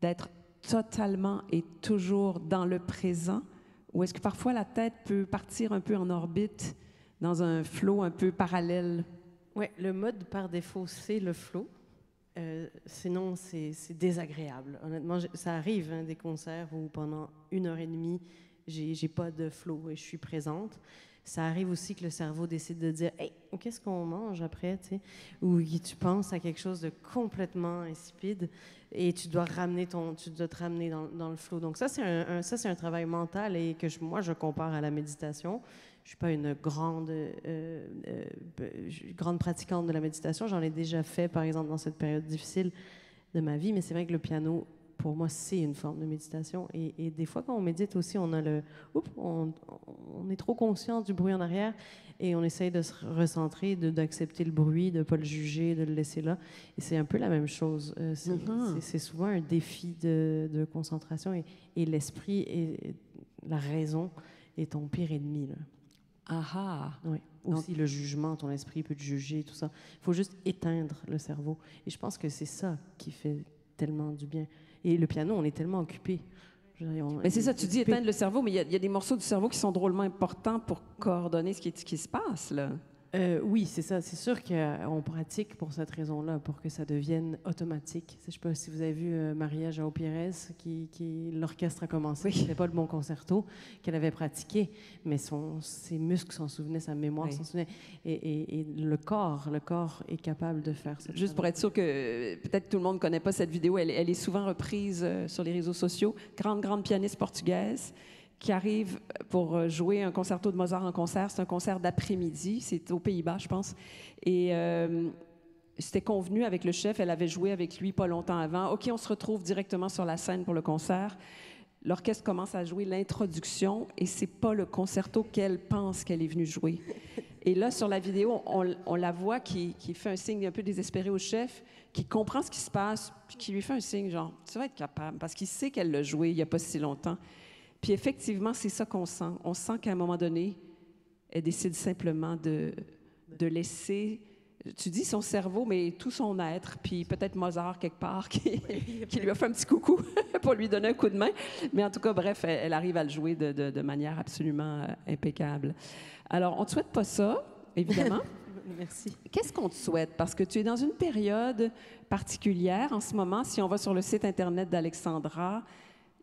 Speaker 5: d'être totalement et toujours dans le présent? Ou est-ce que parfois la tête peut partir un peu en orbite dans un flow un peu parallèle?
Speaker 6: Oui, le mode par défaut, c'est le flow. Sinon, c'est désagréable. Honnêtement, ça arrive, des concerts où pendant 1h30, j'ai pas de flow et je suis présente. Ça arrive aussi que le cerveau décide de dire « Hey, qu'est-ce qu'on mange après? » tu sais, ou tu penses à quelque chose de complètement insipide et tu dois te ramener dans le flow. Donc ça, c'est un travail mental et que moi, je compare à la méditation. Je ne suis pas une grande pratiquante de la méditation. J'en ai déjà fait, par exemple, dans cette période difficile de ma vie, mais c'est vrai que le piano, pour moi, c'est une forme de méditation. Et des fois, quand on médite aussi, on est trop conscient du bruit en arrière et on essaye de se recentrer, d'accepter le bruit, de ne pas le juger, de le laisser là. Et c'est un peu la même chose. C'est souvent un défi de concentration et l'esprit et la raison est ton pire ennemi, là.
Speaker 5: Ah!
Speaker 6: Oui. Aussi, le jugement, ton esprit peut te juger, tout ça. Il faut juste éteindre le cerveau. Et je pense que c'est ça qui fait tellement du bien. Et le piano, on est tellement occupé.
Speaker 5: Mais c'est ça, tu dis éteindre le cerveau, mais il y a des morceaux du cerveau qui sont drôlement importants pour coordonner ce qui se passe, là.
Speaker 6: Oui, c'est ça. C'est sûr qu'on pratique pour cette raison-là, pour que ça devienne automatique. Je ne sais pas si vous avez vu Maria João Pires, qui l'orchestre a commencé.
Speaker 5: Oui.
Speaker 6: C'était pas le bon concerto qu'elle avait pratiqué, mais ses muscles s'en souvenaient, sa mémoire s'en souvenait. Et le corps est capable de faire ça.
Speaker 5: Juste pour être sûr que peut-être tout le monde ne connaît pas cette vidéo, elle est souvent reprise sur les réseaux sociaux. Grande pianiste portugaise qui arrive pour jouer un concerto de Mozart en concert. C'est un concert d'après-midi, c'est aux Pays-Bas, je pense. Et c'était convenu avec le chef, elle avait joué avec lui pas longtemps avant. OK, on se retrouve directement sur la scène pour le concert. L'orchestre commence à jouer l'introduction et c'est pas le concerto qu'elle pense qu'elle est venue jouer. Et là, sur la vidéo, on la voit qui fait un signe un peu désespéré au chef, qui comprend ce qui se passe, puis qui lui fait un signe genre « Tu vas être capable », parce qu'il sait qu'elle l'a joué il y a pas si longtemps. Puis effectivement, c'est ça qu'on sent. On sent qu'à un moment donné, elle décide simplement de laisser, tu dis son cerveau, mais tout son être, puis peut-être Mozart quelque part qui lui a fait un petit coucou pour lui donner un coup de main. Mais en tout cas, bref, elle arrive à le jouer de manière absolument impeccable. Alors, on ne te souhaite pas ça, évidemment.
Speaker 6: Merci.
Speaker 5: Qu'est-ce qu'on te souhaite? Parce que tu es dans une période particulière en ce moment. Si on va sur le site Internet d'Alexandra,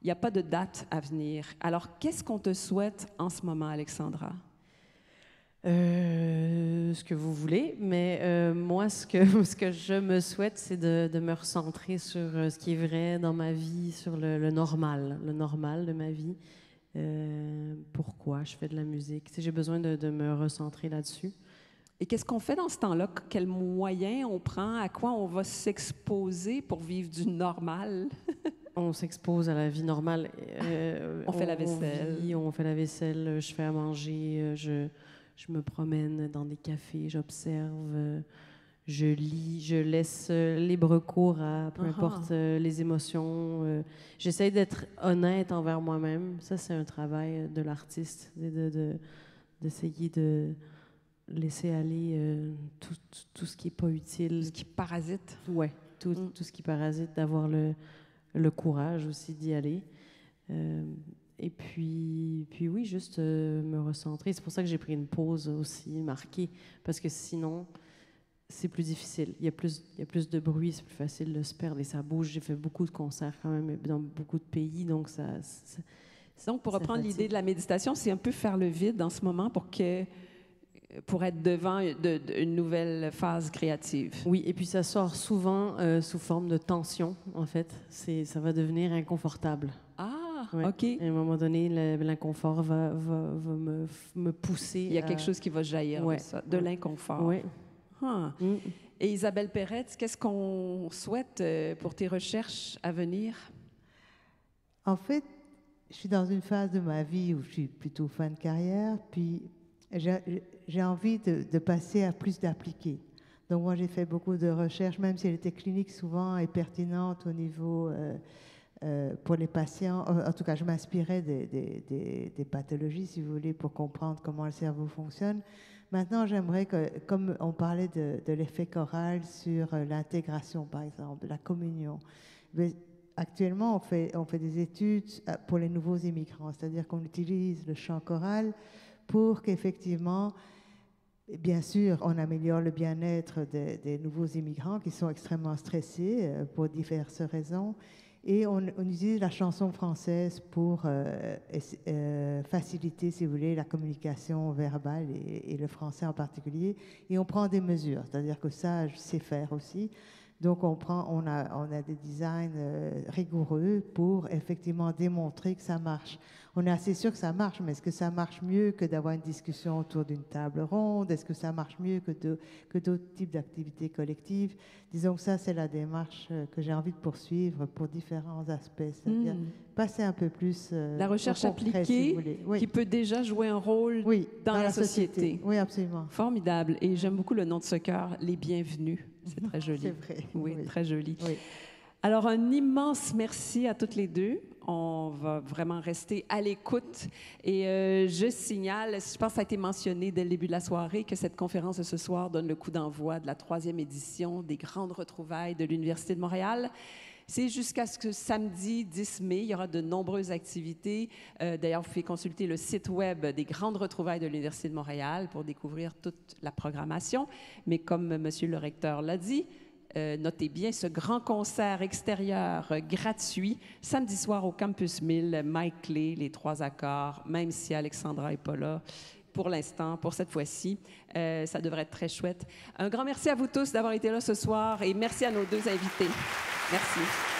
Speaker 5: il n'y a pas de date à venir. Alors, qu'est-ce qu'on te souhaite en ce moment, Alexandra?
Speaker 6: Ce que vous voulez, mais moi, ce que je me souhaite, c'est de me recentrer sur ce qui est vrai dans ma vie, sur le normal de ma vie. Pourquoi je fais de la musique. J'ai besoin de me recentrer là-dessus.
Speaker 5: Et qu'est-ce qu'on fait dans ce temps-là? Quels moyens on prend? À quoi on va s'exposer pour vivre du normal?
Speaker 6: on s'expose à la vie normale.
Speaker 5: On fait la vaisselle.
Speaker 6: On fait la vaisselle, je fais à manger, je me promène dans des cafés, j'observe, je lis, je laisse libre cours à peu importe les émotions. J'essaie d'être honnête envers moi-même. Ça, c'est un travail de l'artiste, d'essayer de laisser aller tout ce qui n'est pas utile.
Speaker 5: Ce qui parasite.
Speaker 6: Oui, tout ce qui parasite, d'avoir le courage aussi d'y aller. Et puis oui, juste me recentrer. C'est pour ça que j'ai pris une pause aussi marquée, parce que sinon, c'est plus difficile. Il y a plus de bruit, c'est plus facile de se perdre et ça bouge. J'ai fait beaucoup de concerts quand même dans beaucoup de pays, donc ça
Speaker 5: donc, pour reprendre l'idée de la méditation, c'est un peu faire le vide en ce moment pour être devant une nouvelle phase créative.
Speaker 6: Oui, et puis ça sort souvent sous forme de tension, en fait. Ça va devenir inconfortable.
Speaker 5: Ah,
Speaker 6: ouais.
Speaker 5: OK.
Speaker 6: À un moment donné, l'inconfort va me pousser.
Speaker 5: Il y a quelque chose qui va jaillir de l'inconfort.
Speaker 6: Oui.
Speaker 5: Et Isabelle Peretz, qu'est-ce qu'on souhaite pour tes recherches à venir?
Speaker 7: En fait, je suis dans une phase de ma vie où je suis plutôt fin de carrière, puis j'ai envie de passer à plus d'appliquer. Donc moi, j'ai fait beaucoup de recherches, même si elle était clinique souvent et pertinente au niveau pour les patients. En tout cas, je m'inspirais des pathologies, si vous voulez, pour comprendre comment le cerveau fonctionne. Maintenant, j'aimerais que, comme on parlait de l'effet choral sur l'intégration, par exemple, la communion, mais actuellement, on fait des études pour les nouveaux immigrants, c'est-à-dire qu'on utilise le chant choral pour qu'effectivement, bien sûr, on améliore le bien-être des nouveaux immigrants qui sont extrêmement stressés pour diverses raisons. Et on utilise la chanson française pour faciliter, si vous voulez, la communication verbale et le français en particulier. Et on prend des mesures, c'est-à-dire que ça, je sais faire aussi. Donc on a des designs rigoureux pour effectivement démontrer que ça marche. On est assez sûr que ça marche, mais est-ce que ça marche mieux que d'avoir une discussion autour d'une table ronde? Est-ce que ça marche mieux que d'autres types d'activités collectives? Disons que ça, c'est la démarche que j'ai envie de poursuivre pour différents aspects. C'est-à-dire passer un peu plus
Speaker 5: la recherche
Speaker 7: au concret,
Speaker 5: appliquée,
Speaker 7: si vous voulez.
Speaker 5: qui peut déjà jouer un rôle dans la société.
Speaker 7: Oui, absolument.
Speaker 5: Formidable. Et j'aime beaucoup le nom de ce chœur, Les Bienvenus. C'est très joli.
Speaker 7: C'est vrai.
Speaker 5: Oui, très joli.
Speaker 7: Oui.
Speaker 5: Alors, un immense merci à toutes les deux. On va vraiment rester à l'écoute. Et je signale, je pense que ça a été mentionné dès le début de la soirée, que cette conférence de ce soir donne le coup d'envoi de la 3e édition des grandes retrouvailles de l'Université de Montréal. C'est jusqu'à ce que samedi 10 mai, il y aura de nombreuses activités. D'ailleurs, vous pouvez consulter le site web des grandes retrouvailles de l'Université de Montréal pour découvrir toute la programmation. Mais comme Monsieur le recteur l'a dit, notez bien ce grand concert extérieur gratuit, samedi soir au Campus 1000, Mike Clay, les 3 accords, même si Alexandra n'est pas là pour l'instant, pour cette fois-ci. Ça devrait être très chouette. Un grand merci à vous tous d'avoir été là ce soir et merci à nos 2 invités. Merci.